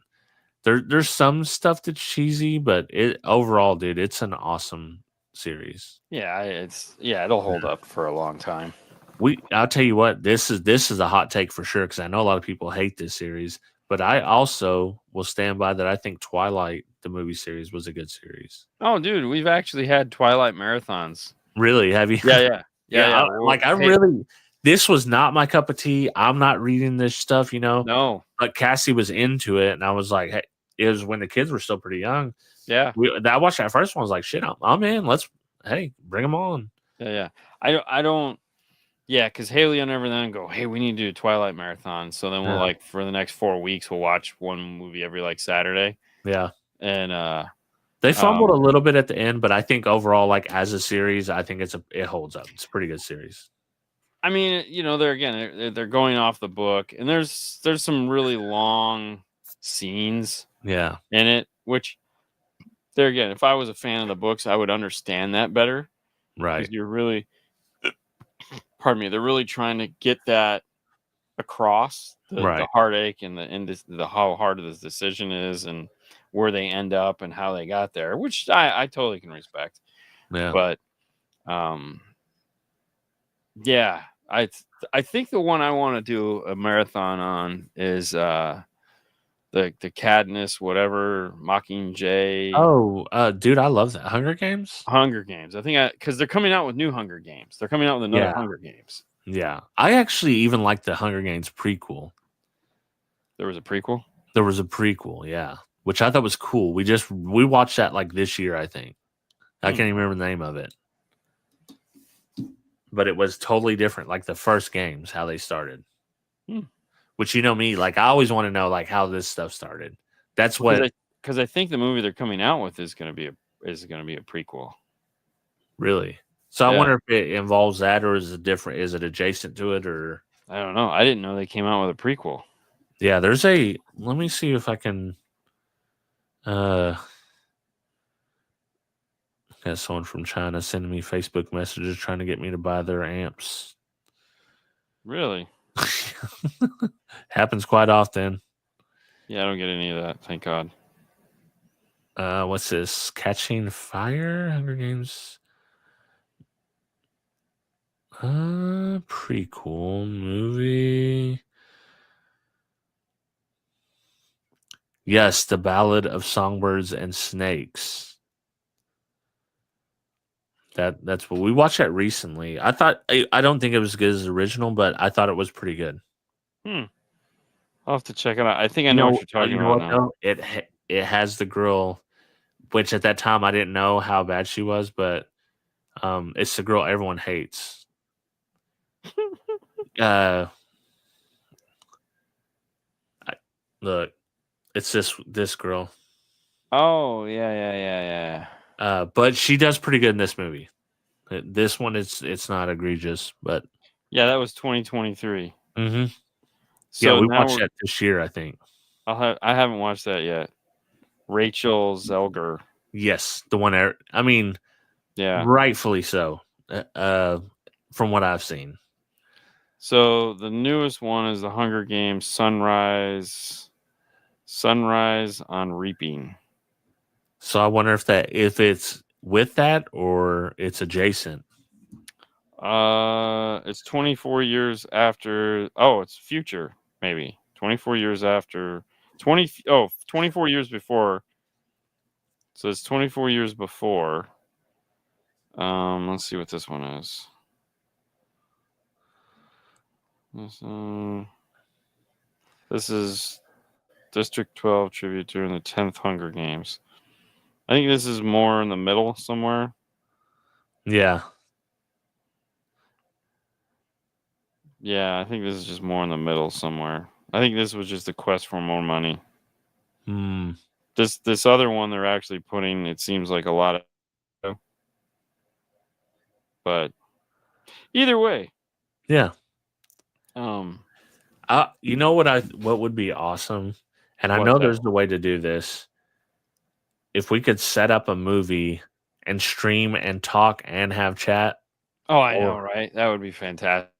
Speaker 2: There's some stuff that's cheesy, but overall, dude, it's an awesome series.
Speaker 1: Yeah, it'll hold up for a long time.
Speaker 2: I'll tell you what, this is a hot take for sure, because I know a lot of people hate this series, but I also will stand by that. I think Twilight, the movie series, was a good series.
Speaker 1: Oh, dude, we've actually had Twilight marathons.
Speaker 2: Really? Have you?
Speaker 1: Yeah.
Speaker 2: This was not my cup of tea. I'm not reading this stuff,
Speaker 1: No.
Speaker 2: But Cassie was into it, and I was like, hey, it was when the kids were still pretty young.
Speaker 1: Yeah.
Speaker 2: I watched that first one. I was like, shit, I'm in. Bring them on.
Speaker 1: Yeah. I don't. Yeah, because Haley and everything go, hey, we need to do a Twilight marathon. So then we'll for the next 4 weeks, we'll watch one movie every Saturday.
Speaker 2: Yeah.
Speaker 1: And
Speaker 2: they fumbled a little bit at the end, but I think overall, as a series, I think it holds up. It's a pretty good series.
Speaker 1: I mean, they're going off the book, and there's some really long scenes
Speaker 2: in
Speaker 1: it, which if I was a fan of the books, I would understand that better.
Speaker 2: Right.
Speaker 1: Because you're really, pardon me, they're really trying to get that across, the heartache and the how hard this decision is, and where they end up and how they got there, which I totally can respect.
Speaker 2: Yeah.
Speaker 1: But yeah, I think the one I want to do a marathon on is the Cadmus, whatever, Mockingjay.
Speaker 2: Oh, dude, I love that. Hunger Games.
Speaker 1: I think because they're coming out with new Hunger Games. They're coming out with another Hunger Games.
Speaker 2: Yeah, I actually even like the Hunger Games prequel.
Speaker 1: There was a prequel.
Speaker 2: There was a prequel, yeah, which I thought was cool. We watched that this year, I think. I can't even remember the name of it, but it was totally different. Like the first games, how they started. Which me, I always want to know how this stuff started. That's what,
Speaker 1: because I think the movie they're coming out with is going to be a prequel.
Speaker 2: Really? So I wonder if it involves that, or is it adjacent to it, or
Speaker 1: I don't know. I didn't know they came out with a prequel.
Speaker 2: Yeah, let me see if I can got someone from China sending me Facebook messages trying to get me to buy their amps.
Speaker 1: Really?
Speaker 2: Happens quite often.
Speaker 1: Yeah, I don't get any of that, thank God.
Speaker 2: What's this? Catching Fire? Hunger Games? Prequel movie. Yes, The Ballad of Songbirds and Snakes. That's what we watched that recently. I don't think it was as good as the original, but I thought it was pretty good.
Speaker 1: I'll have to check it out. I think I know what you're talking about now.
Speaker 2: It has the girl, which at that time I didn't know how bad she was, but it's the girl everyone hates. Look, it's this girl.
Speaker 1: Oh yeah.
Speaker 2: But she does pretty good in this movie. This one, it's not egregious, but
Speaker 1: yeah, that was 2023.
Speaker 2: Mm-hmm. So yeah, we watched that this year, I think.
Speaker 1: I haven't watched that yet. Rachel Zelger.
Speaker 2: Yes, the one. I mean,
Speaker 1: yeah,
Speaker 2: rightfully so. From what I've seen.
Speaker 1: So the newest one is the Hunger Games Sunrise on Reaping.
Speaker 2: So I wonder if it's with that or it's adjacent.
Speaker 1: It's 24 years after. Oh, it's future, maybe 24 years after 24 years before. So it's 24 years before. Let's see what this one is. This is District 12 tribute during the 10th Hunger Games. I think this is more in the middle somewhere.
Speaker 2: Yeah.
Speaker 1: Yeah, I think this is just more in the middle somewhere. I think this was just a quest for more money. This other one they're actually putting, it seems like a lot of, but either way,
Speaker 2: Yeah.
Speaker 1: um,
Speaker 2: You know what would be awesome, and I
Speaker 1: what's
Speaker 2: know
Speaker 1: that?
Speaker 2: there's a way to do this. If we could set up a movie and stream and talk and have chat,
Speaker 1: Oh, I know,
Speaker 2: or
Speaker 1: right? That would be fantastic.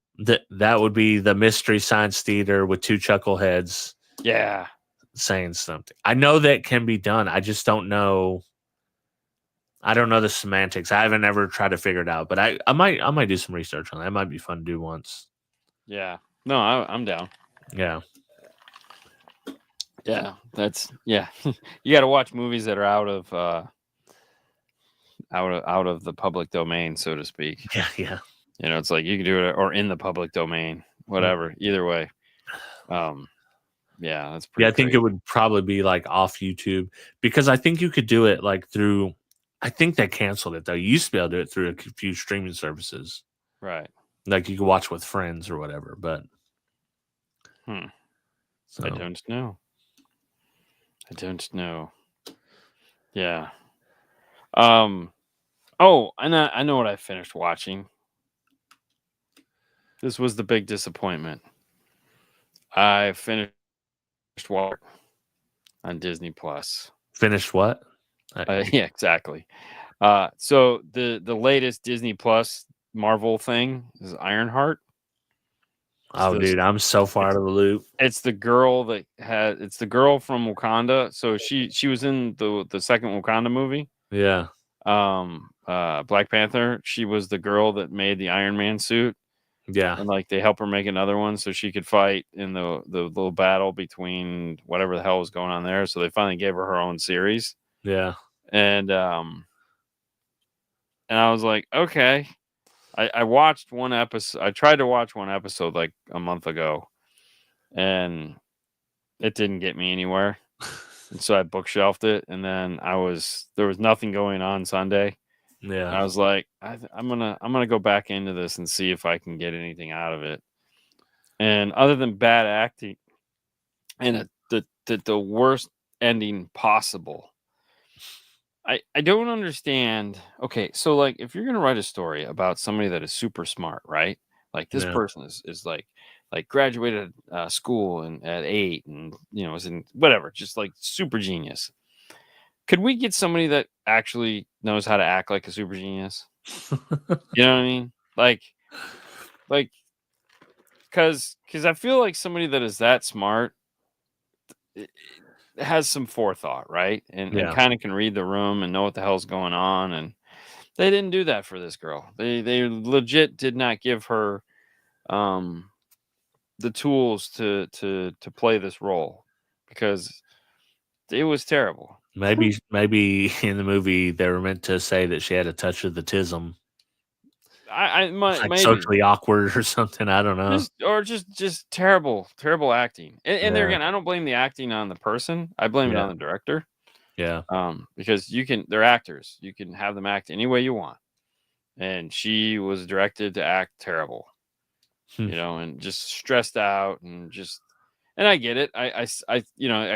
Speaker 2: that would be the Mystery Science Theater with two chuckleheads
Speaker 1: Yeah.
Speaker 2: saying something. I know that can be done. I just don't know. I don't know the semantics. I haven't ever tried to figure it out, but I might do some research on that. It might be fun to do once.
Speaker 1: Yeah. No, I'm down.
Speaker 2: Yeah.
Speaker 1: Yeah. Yeah. You got to watch movies that are out of the public domain, so to speak.
Speaker 2: Yeah. Yeah.
Speaker 1: You know, it's like you can do it or in the public domain, whatever. Either way. Yeah, that's pretty
Speaker 2: Yeah, I think it
Speaker 1: crazy.
Speaker 2: would probably be like off YouTube because I think you could do it like through. I think they canceled it though. You used to be able to do it through a few streaming services,
Speaker 1: Right.
Speaker 2: like you could watch with friends or whatever. But
Speaker 1: I
Speaker 2: so
Speaker 1: don't know. I don't know. Yeah. Oh, and I know what I finished watching. This was the big disappointment. I finished Walk on Disney Plus.
Speaker 2: finished what?
Speaker 1: Yeah, exactly. So the latest Disney Plus Marvel thing is Ironheart.
Speaker 2: Oh, dude, I'm so far out of the loop.
Speaker 1: It's the girl it's the girl from Wakanda. So she was in the second Wakanda movie.
Speaker 2: Yeah.
Speaker 1: Black Panther. She was the girl that made the Iron Man suit.
Speaker 2: Yeah.
Speaker 1: And like they help her make another one so she could fight in the little battle between whatever the hell was going on there. So they finally gave her own series.
Speaker 2: Yeah.
Speaker 1: And I was like, okay. I watched one episode. I tried to watch one episode like a month ago, and it didn't get me anywhere. And so I bookshelved it, and then there was nothing going on Sunday.
Speaker 2: Yeah.
Speaker 1: I was like, I'm gonna go back into this and see if I can get anything out of it. And other than bad acting and the worst ending possible, I don't understand. Okay, so like if you're gonna write a story about somebody that is super smart, right? Like this
Speaker 2: Yeah.
Speaker 1: person is like graduated school and at 8 and is in whatever, just like super genius. Could we get somebody that actually knows how to act like a super genius? You know what I mean? Like because I feel like somebody that is that smart has some forethought, right? And
Speaker 2: Yeah.
Speaker 1: kind of can read the room and know what the hell's going on. And they didn't do that for this girl. They legit did not give her the tools to play this role because it was terrible.
Speaker 2: Maybe in the movie they were meant to say that she had a touch of the tism, like
Speaker 1: Maybe
Speaker 2: socially awkward or something. I don't know.
Speaker 1: just terrible acting. And there
Speaker 2: Yeah.
Speaker 1: again, I don't blame the acting on the person. I blame it
Speaker 2: Yeah.
Speaker 1: on the director.
Speaker 2: Yeah.
Speaker 1: Because they're actors. You can have them act any way you want. And she was directed to act terrible, and just stressed out and I get it. I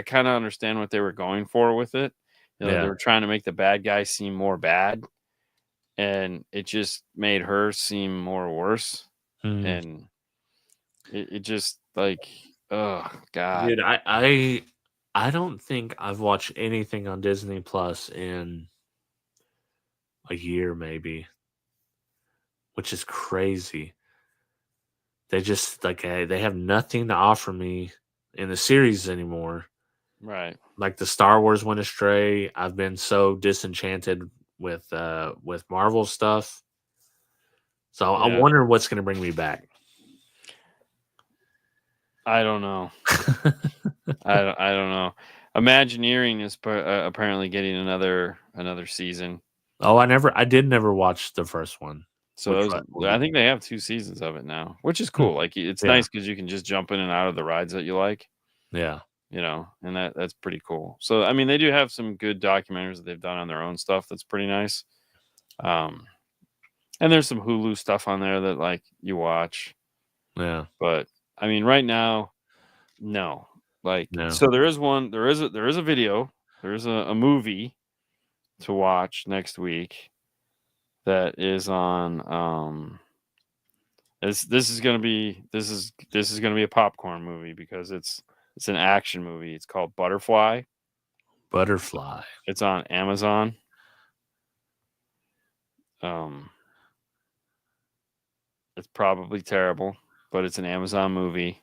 Speaker 1: kind of understand what they were going for with it. They
Speaker 2: Yeah.
Speaker 1: were trying to make the bad guy seem more bad, and it just made her seem more worse. And it just like, oh God.
Speaker 2: Dude, I don't think I've watched anything on Disney Plus in a year, maybe, which is crazy. They just they have nothing to offer me in the series anymore.
Speaker 1: Right.
Speaker 2: Like the Star Wars went astray. I've been so disenchanted with Marvel stuff. So I
Speaker 1: Yeah.
Speaker 2: wonder what's going to bring me back.
Speaker 1: I don't know. I don't know. Imagineering is apparently getting another season.
Speaker 2: Oh, I did never watch the first one.
Speaker 1: So I think they have 2 seasons of it now, which is cool. Like it's
Speaker 2: Yeah.
Speaker 1: nice because you can just jump in and out of the rides that you like.
Speaker 2: Yeah.
Speaker 1: And that's pretty cool. So I mean, they do have some good documentaries that they've done on their own stuff. That's pretty nice. And there's some Hulu stuff on there that like you watch.
Speaker 2: Yeah.
Speaker 1: But I mean, right now, no. Like
Speaker 2: No.
Speaker 1: so there is a video there's a movie to watch next week that is on. This is gonna be a popcorn movie because it's an action movie. It's called Butterfly.
Speaker 2: Butterfly.
Speaker 1: It's on Amazon. It's probably terrible, but it's an Amazon movie.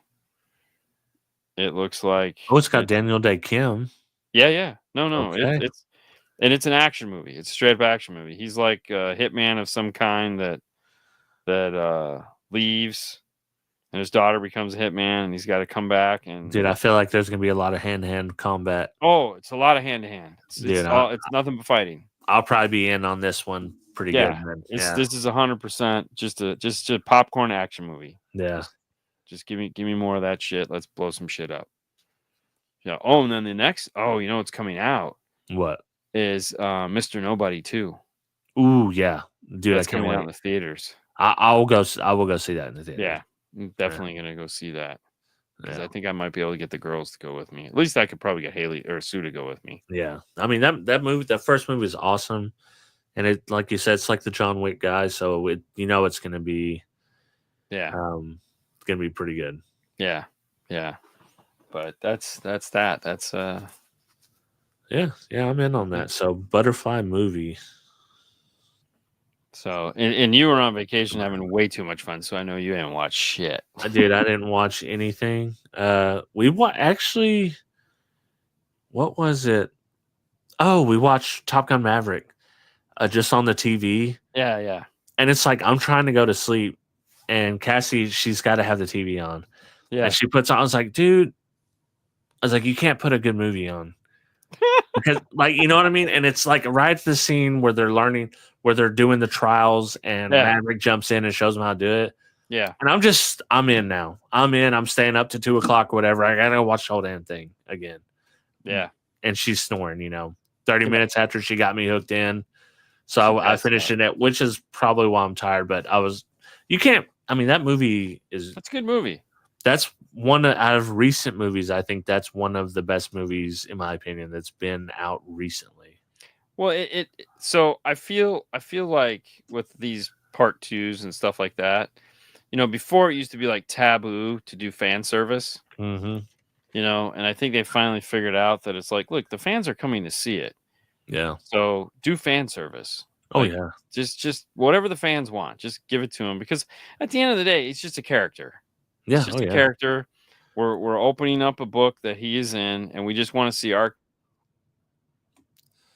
Speaker 1: It looks like
Speaker 2: it's got Daniel Day Kim.
Speaker 1: Yeah. No.
Speaker 2: Okay.
Speaker 1: It's an action movie. It's a straight up action movie. He's like a hitman of some kind that leaves, and his daughter becomes a hitman, and he's got to come back. And
Speaker 2: dude, I feel like there's gonna be a lot of hand to hand combat.
Speaker 1: Oh, it's a lot of hand to hand. It's nothing but fighting.
Speaker 2: I'll probably be in on this one pretty good. Man.
Speaker 1: This is 100% just a popcorn action movie.
Speaker 2: Yeah.
Speaker 1: Just give me more of that shit. Let's blow some shit up. Yeah. Oh, and then the next. Oh, you know what's coming out?
Speaker 2: What
Speaker 1: is Mr. Nobody 2?
Speaker 2: Ooh, yeah, dude,
Speaker 1: that's
Speaker 2: I can't
Speaker 1: coming
Speaker 2: wait.
Speaker 1: out in the theaters.
Speaker 2: I will go see that in the theater.
Speaker 1: Yeah, I'm definitely gonna go see that because I think I might be able to get the girls to go with me. At least I could probably get Haley or Sue to go with me.
Speaker 2: Yeah, I mean that first movie is awesome, and it, like you said, it's like the John Wick guy, so it's gonna be it's gonna be pretty good.
Speaker 1: Yeah. But that's that. That's
Speaker 2: Yeah, I'm in on that. So Butterfly movie.
Speaker 1: So and you were on vacation having way too much fun, so I know you didn't watch shit.
Speaker 2: I didn't watch anything. Actually, what was it? Oh, we watched Top Gun Maverick just on the TV.
Speaker 1: Yeah.
Speaker 2: And it's like I'm trying to go to sleep, and Cassie, she's got to have the TV on.
Speaker 1: Yeah.
Speaker 2: And she puts on. I was like, dude, you can't put a good movie on. Because, like, you know what I mean? And it's like right at the scene where they're learning, where they're doing the trials, and Maverick jumps in and shows them how to do it.
Speaker 1: Yeah.
Speaker 2: And I'm in now. I'm staying up to 2:00 or whatever. I gotta watch the whole damn thing again.
Speaker 1: Yeah.
Speaker 2: And she's snoring, 30 minutes after she got me hooked in. So I finished it, which is probably why I'm tired. But that movie is.
Speaker 1: That's a good movie.
Speaker 2: That's one out of recent movies. I think that's one of the best movies, in my opinion, that's been out recently.
Speaker 1: Well, so I feel like with these part 2s and stuff like that, before it used to be like taboo to do fan service,
Speaker 2: and
Speaker 1: I think they finally figured out that it's like, look, the fans are coming to see it.
Speaker 2: Yeah.
Speaker 1: So do fan service.
Speaker 2: Oh, yeah.
Speaker 1: Just whatever the fans want, just give it to them, because at the end of the day, it's just a character.
Speaker 2: Yeah.
Speaker 1: It's just a character. We're opening up a book that he is in, and we just want to see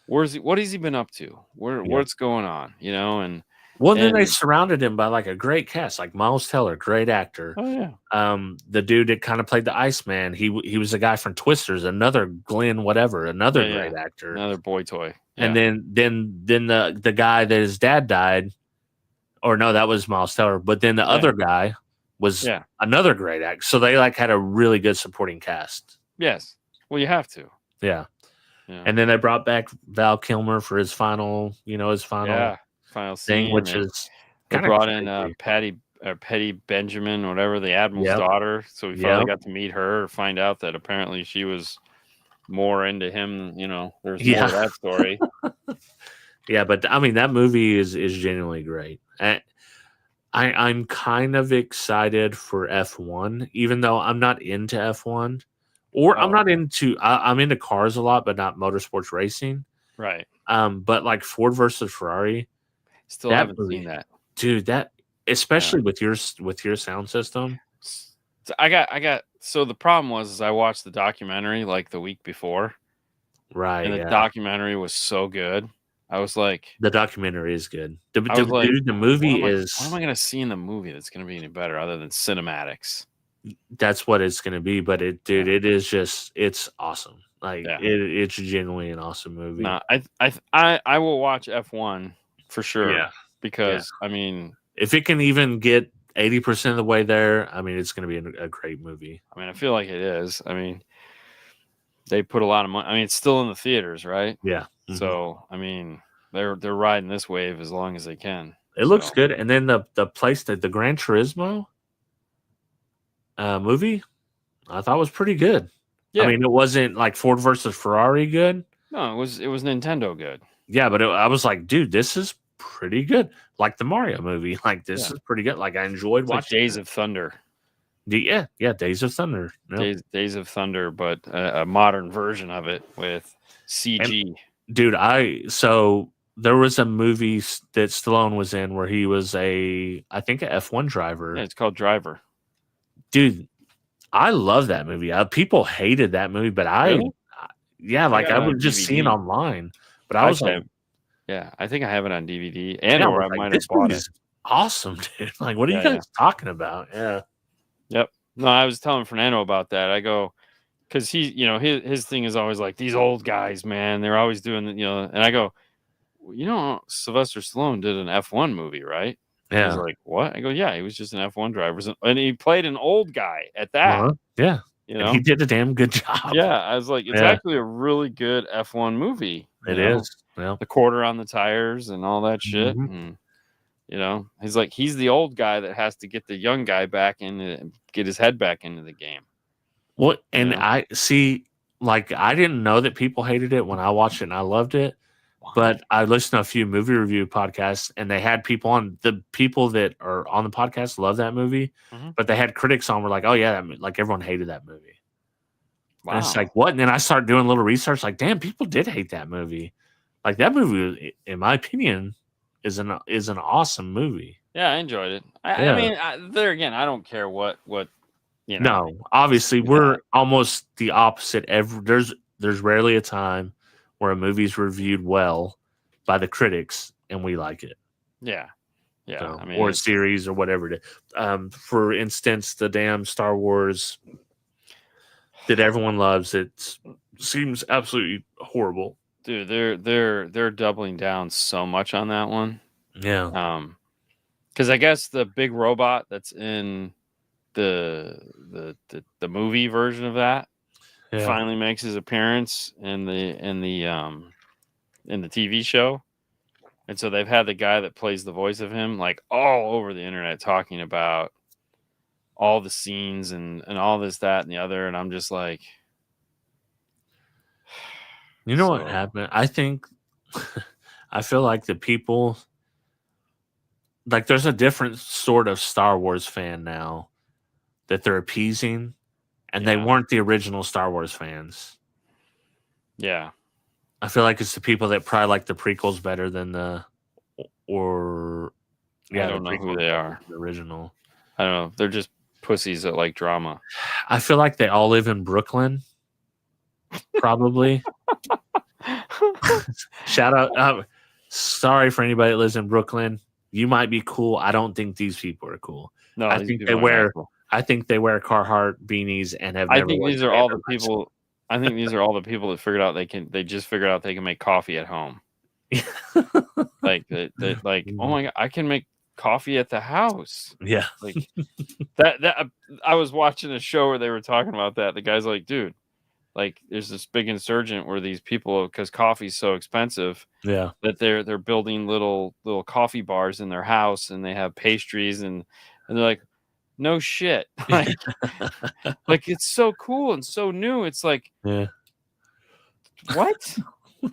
Speaker 1: what has he been up to? What's going on? And
Speaker 2: then they surrounded him by like a great cast, like Miles Teller, great actor.
Speaker 1: Oh yeah.
Speaker 2: The dude that kind of played the Iceman, he was a guy from Twisters, another Glenn whatever, another great actor,
Speaker 1: another boy toy.
Speaker 2: Yeah. And then the guy that his dad died, or no, that was Miles Teller, but then the other guy was another great actor. So they like had a really good supporting cast.
Speaker 1: Yes. Well, you have to.
Speaker 2: Yeah. And then they brought back Val Kilmer for his final
Speaker 1: final
Speaker 2: thing, which is
Speaker 1: they brought in Petty Benjamin, whatever, the admiral's daughter. So we finally got to meet her, find out that apparently she was more into him. There's more of that story.
Speaker 2: Yeah, but I mean that movie is genuinely great. I'm kind of excited for F1, even though I'm not into F1, or I'm not into. I'm into cars a lot, but not motorsports racing.
Speaker 1: Right.
Speaker 2: But like Ford versus Ferrari,
Speaker 1: still haven't seen that,
Speaker 2: dude. That especially with your sound system.
Speaker 1: So I got. So the problem was I watched the documentary like the week before,
Speaker 2: right?
Speaker 1: And the documentary was so good. I was like,
Speaker 2: the documentary is good. The
Speaker 1: movie
Speaker 2: is.
Speaker 1: What am I going to see in the movie that's going to be any better other than cinematics?
Speaker 2: That's what it's going to be. But it is just, it's awesome. Like it's genuinely an awesome movie.
Speaker 1: No, I will watch F1 for sure.
Speaker 2: Yeah,
Speaker 1: because I mean,
Speaker 2: if it can even get 80% of the way there, I mean, it's going to be a great movie.
Speaker 1: I mean, I feel like it is. I mean, they put a lot of money. I mean, it's still in the theaters, right?
Speaker 2: Yeah.
Speaker 1: Mm-hmm. So, I mean, they're riding this wave as long as they can.
Speaker 2: It looks good. And then the place that the Gran Turismo movie, I thought was pretty good. Yeah. I mean, it wasn't like Ford versus Ferrari good.
Speaker 1: No, it was Nintendo good.
Speaker 2: Yeah, but I was like, dude, this is pretty good. Like the Mario movie, like this
Speaker 1: Yeah.
Speaker 2: is pretty good. Like I enjoyed
Speaker 1: It's like
Speaker 2: watching.
Speaker 1: Days of Thunder.
Speaker 2: Yeah, Days of Thunder. Yep.
Speaker 1: Days of Thunder, but a modern version of it with CG.
Speaker 2: And, dude, so there was a movie that Stallone was in where he was I think a F1 driver.
Speaker 1: Yeah, it's called Driver.
Speaker 2: Dude, I love that movie. People hated that movie, but
Speaker 1: Really?
Speaker 2: Yeah, like I was just
Speaker 1: DVD.
Speaker 2: seeing online, but I was like,
Speaker 1: yeah, I think I have it on DVD, and
Speaker 2: yeah,
Speaker 1: or I
Speaker 2: like,
Speaker 1: might
Speaker 2: this
Speaker 1: have bought it.
Speaker 2: movie's awesome, dude. Like, what are you
Speaker 1: Yeah,
Speaker 2: guys talking about? Yeah.
Speaker 1: Yep. No, I was telling Fernando about that. I go, because he, his thing is always like these old guys, man. They're always doing, and I go, well, Sylvester Stallone did an F1 movie, right?
Speaker 2: Yeah.
Speaker 1: He's like, what? I go, yeah, he was just an F1 driver, and he played an old guy at that.
Speaker 2: Yeah.
Speaker 1: You know,
Speaker 2: and he did a damn good job.
Speaker 1: Yeah, I was like, it's actually a really good F1 movie.
Speaker 2: It is. Yeah.
Speaker 1: The quarter on the tires and all that shit. And, he's like, he's the old guy that has to get the young guy back in, get his head back into the game.
Speaker 2: Well, and I see, like, I didn't know that people hated it when I watched it and I loved it. But I listened to a few movie review podcasts and they had people on. The people that are on the podcast love that movie, but they had critics on were like, oh, yeah, like everyone hated that movie. Wow. And it's like, what? And then I started doing a little research, like, damn, people did hate that movie. Like, that movie, in my opinion, is an awesome movie.
Speaker 1: Yeah, I enjoyed it. I mean, there again, I don't care what
Speaker 2: No, obviously, we're almost the opposite. There's rarely a time where a movie's reviewed well by the critics and we like it.
Speaker 1: Yeah. Yeah.
Speaker 2: So, I mean, or a series or whatever it is. For instance, the damn Star Wars that everyone loves, it seems absolutely horrible.
Speaker 1: Dude, they're doubling down so much on that one.
Speaker 2: Yeah.
Speaker 1: Because I guess the big robot that's in the movie version of that finally makes his appearance in the TV show, and so they've had the guy that plays the voice of him like all over the internet talking about all the scenes and all this, that, and the other, and I'm just like,
Speaker 2: what happened? I think I feel like the people, like, there's a different sort of Star Wars fan now that they're appeasing. And they weren't the original Star Wars fans.
Speaker 1: Yeah.
Speaker 2: I feel like it's the people that probably like the prequels better than I
Speaker 1: don't know who they are.
Speaker 2: The original.
Speaker 1: I don't know. They're just pussies that like drama.
Speaker 2: I feel like they all live in Brooklyn. Probably. Shout out. Sorry for anybody that lives in Brooklyn. You might be cool. I don't think these people are cool.
Speaker 1: No,
Speaker 2: I think they wear. I think they wear Carhartt beanies and have.
Speaker 1: I think these are all the people. I think these are all the people that figured out they just figured out they can make coffee at home. like oh my god, I can make coffee at the house.
Speaker 2: Yeah,
Speaker 1: like that. I was watching a show where they were talking about that. The guy's like, dude, like there's this big insurgent where these people, because coffee's so expensive, that they're building little coffee bars in their house and they have pastries and they're like, no shit. Like, like it's so cool and so new. It's like, what?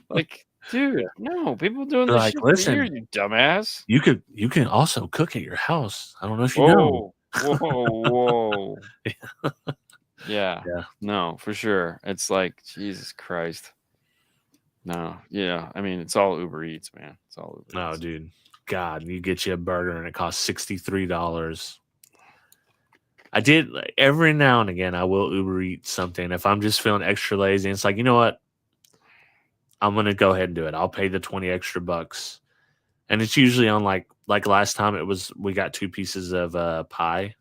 Speaker 1: Like, dude, no, people doing this shit for years, you dumbass.
Speaker 2: You can also cook at your house. I don't know if you know.
Speaker 1: Whoa. Yeah. No, for sure. It's like, Jesus Christ. No, I mean, it's all Uber Eats, man. It's all Uber Eats.
Speaker 2: No, dude. God, you get you a burger and it costs $63. I did, every now and again, I will Uber Eat something. If I'm just feeling extra lazy, and it's like, you know what? I'm going to go ahead and do it. I'll pay the 20 extra bucks. And it's usually on like last time we got 2 pieces of pie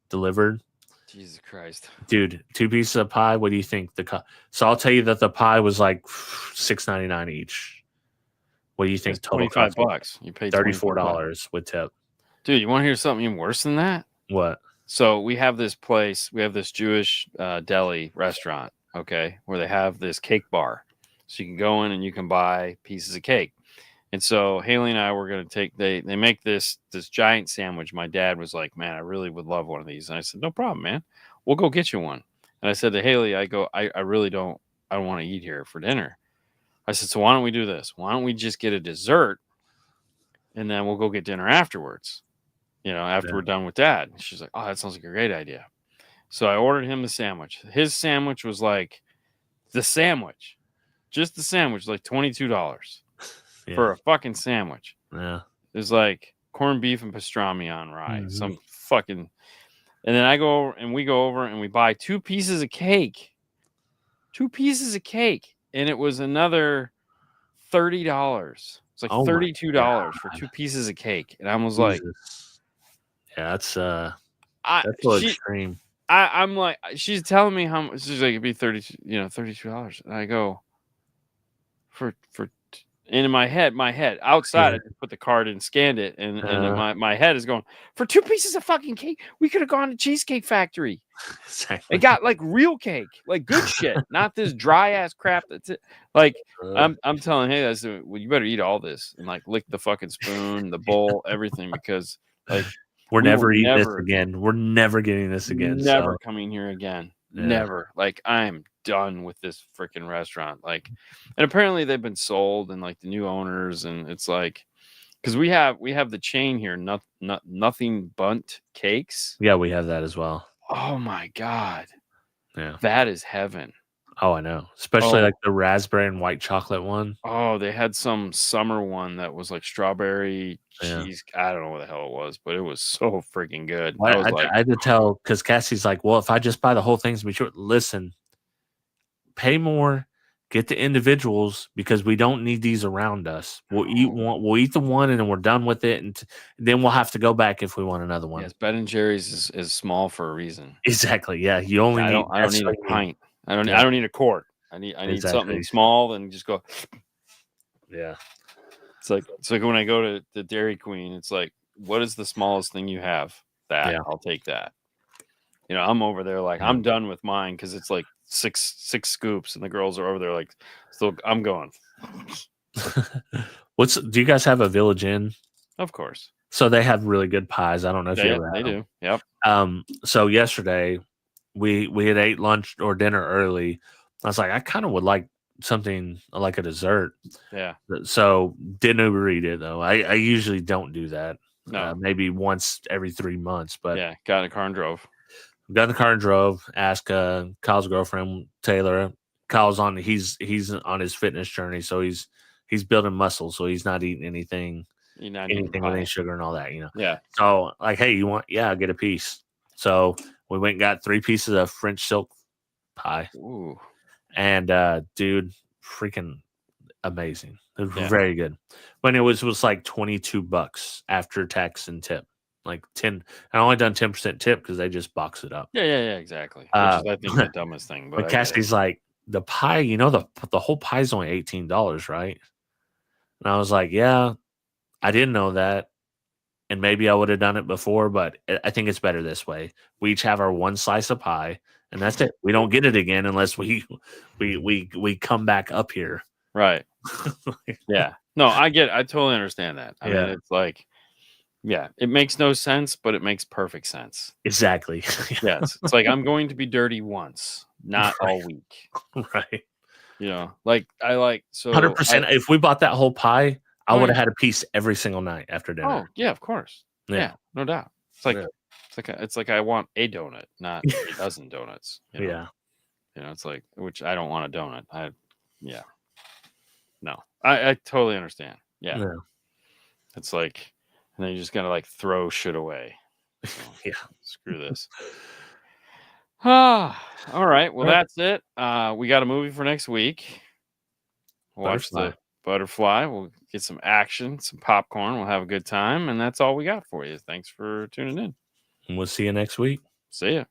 Speaker 2: delivered.
Speaker 1: Jesus Christ.
Speaker 2: Dude, 2 pieces of pie. What do you think? So I'll tell you that the pie was like $6.99 each. What do you think? Total
Speaker 1: $25. You paid
Speaker 2: $34 with tip.
Speaker 1: Dude, you want to hear something even worse than that?
Speaker 2: What?
Speaker 1: So we have this place, we have this Jewish deli restaurant, okay, where they have this cake bar. So you can go in and you can buy pieces of cake. And so Haley and I were going to take, they make this giant sandwich. My dad was like, man, I really would love one of these. And I said, no problem, man. We'll go get you one. And I said to Haley, I really don't want to eat here for dinner. I said, so why don't we do this? Why don't we just get a dessert and then we'll go get dinner afterwards? After we're done with Dad. And she's like, oh, that sounds like a great idea. So I ordered him the sandwich. His sandwich was like the sandwich. Just the sandwich, like $22 for a fucking sandwich.
Speaker 2: Yeah.
Speaker 1: There's like corned beef and pastrami on rye. Some fucking. And then I go over and we go over and we buy 2 pieces of cake. 2 pieces of cake. And it was another $30. It's like $32 for 2 pieces of cake. And I was like,
Speaker 2: yeah, that's a little extreme.
Speaker 1: I'm like, she's telling me how much. She's like, it'd be $32. And I go, and in my head, outside, I just put the card in, scanned it, and my head is going, for 2 pieces of fucking cake, we could have gone to Cheesecake Factory.
Speaker 2: Exactly.
Speaker 1: It got like real cake, like good shit, not this dry ass crap. That's it. Like I'm telling, hey, I said, well, you better eat all this and like lick the fucking spoon, the bowl, everything, because like.
Speaker 2: We're never eating this again. We're never getting this again.
Speaker 1: Never coming here again. Yeah. Never. Like, I'm done with this freaking restaurant. Like, and apparently they've been sold and like the new owners, and it's like, because we have the chain here, Nothing Bunt Cakes.
Speaker 2: Yeah, we have that as well.
Speaker 1: Oh my God.
Speaker 2: Yeah.
Speaker 1: That is heaven.
Speaker 2: Oh, I know. Especially like the raspberry and white chocolate one.
Speaker 1: Oh, they had some summer one that was like strawberry cheese. I don't know what the hell it was, but it was so freaking good.
Speaker 2: Well, I had to tell, because Cassie's like, well, if I just buy the whole thing, be sure. Listen, pay more, get the individuals, because we don't need these around us. We'll eat the one, and then we're done with it, and then we'll have to go back if we want another one.
Speaker 1: Yes, Ben & Jerry's is small for a reason.
Speaker 2: Exactly. Yeah, you only need.
Speaker 1: I don't need a pint. I don't need a quart. I need something small and just go.
Speaker 2: Yeah.
Speaker 1: It's like when I go to the Dairy Queen, it's like, what is the smallest thing you have? I'll take that. I'm over there like I'm done with mine because it's like six scoops, and the girls are over there like, still I'm going.
Speaker 2: Do you guys have a Village Inn?
Speaker 1: Of course.
Speaker 2: So they have really good pies. I don't know if you ever had them.
Speaker 1: They do. Yep.
Speaker 2: So yesterday we had ate lunch or dinner early. I was like, I kind of would like something like a dessert.
Speaker 1: Yeah.
Speaker 2: So didn't Uber Eat it though. I usually don't do that.
Speaker 1: No.
Speaker 2: Maybe once every 3 months. But
Speaker 1: yeah, got in a car and drove.
Speaker 2: Got in the car and drove. Asked Kyle's girlfriend Taylor. Kyle's on. He's on his fitness journey, so he's building muscle. So he's not eating anything with any sugar and all that.
Speaker 1: Yeah.
Speaker 2: So like, hey, you want? Yeah, I'll get a piece. So we went and got 3 pieces of French silk pie.
Speaker 1: Ooh.
Speaker 2: And dude, freaking amazing. It was very good. When it was like $22 after tax and tip. Like 10. I only done 10% tip because they just box it up.
Speaker 1: Yeah, exactly. Which is, I think, the dumbest thing. But
Speaker 2: Cassie's like, the pie, the whole pie is only $18, right? And I was like, yeah, I didn't know that. And maybe I would have done it before, but I think it's better this way. We each have our 1 slice of pie, and that's it. We don't get it again unless we come back up here.
Speaker 1: Right. Yeah. No, I totally understand that. I mean, it's like, yeah, it makes no sense, but it makes perfect sense.
Speaker 2: Exactly.
Speaker 1: Yes. It's like, I'm going to be dirty once, not all week.
Speaker 2: Right.
Speaker 1: Like I like, so
Speaker 2: 100%. If we bought that whole pie, I would have had a piece every single night after dinner.
Speaker 1: Oh, yeah, of course. Yeah, no doubt. It's like it's like I want a donut, not a dozen donuts.
Speaker 2: Yeah.
Speaker 1: It's like, which I don't want a donut. No. I totally understand. Yeah. It's like, and then you just gotta like throw shit away. So,
Speaker 2: yeah.
Speaker 1: Screw this. All right. Well, that's it. We got a movie for next week. Watch the Butterfly. We'll get some action, some popcorn. We'll have a good time. And that's all we got for you. Thanks for tuning in.
Speaker 2: And we'll see you next week.
Speaker 1: See ya.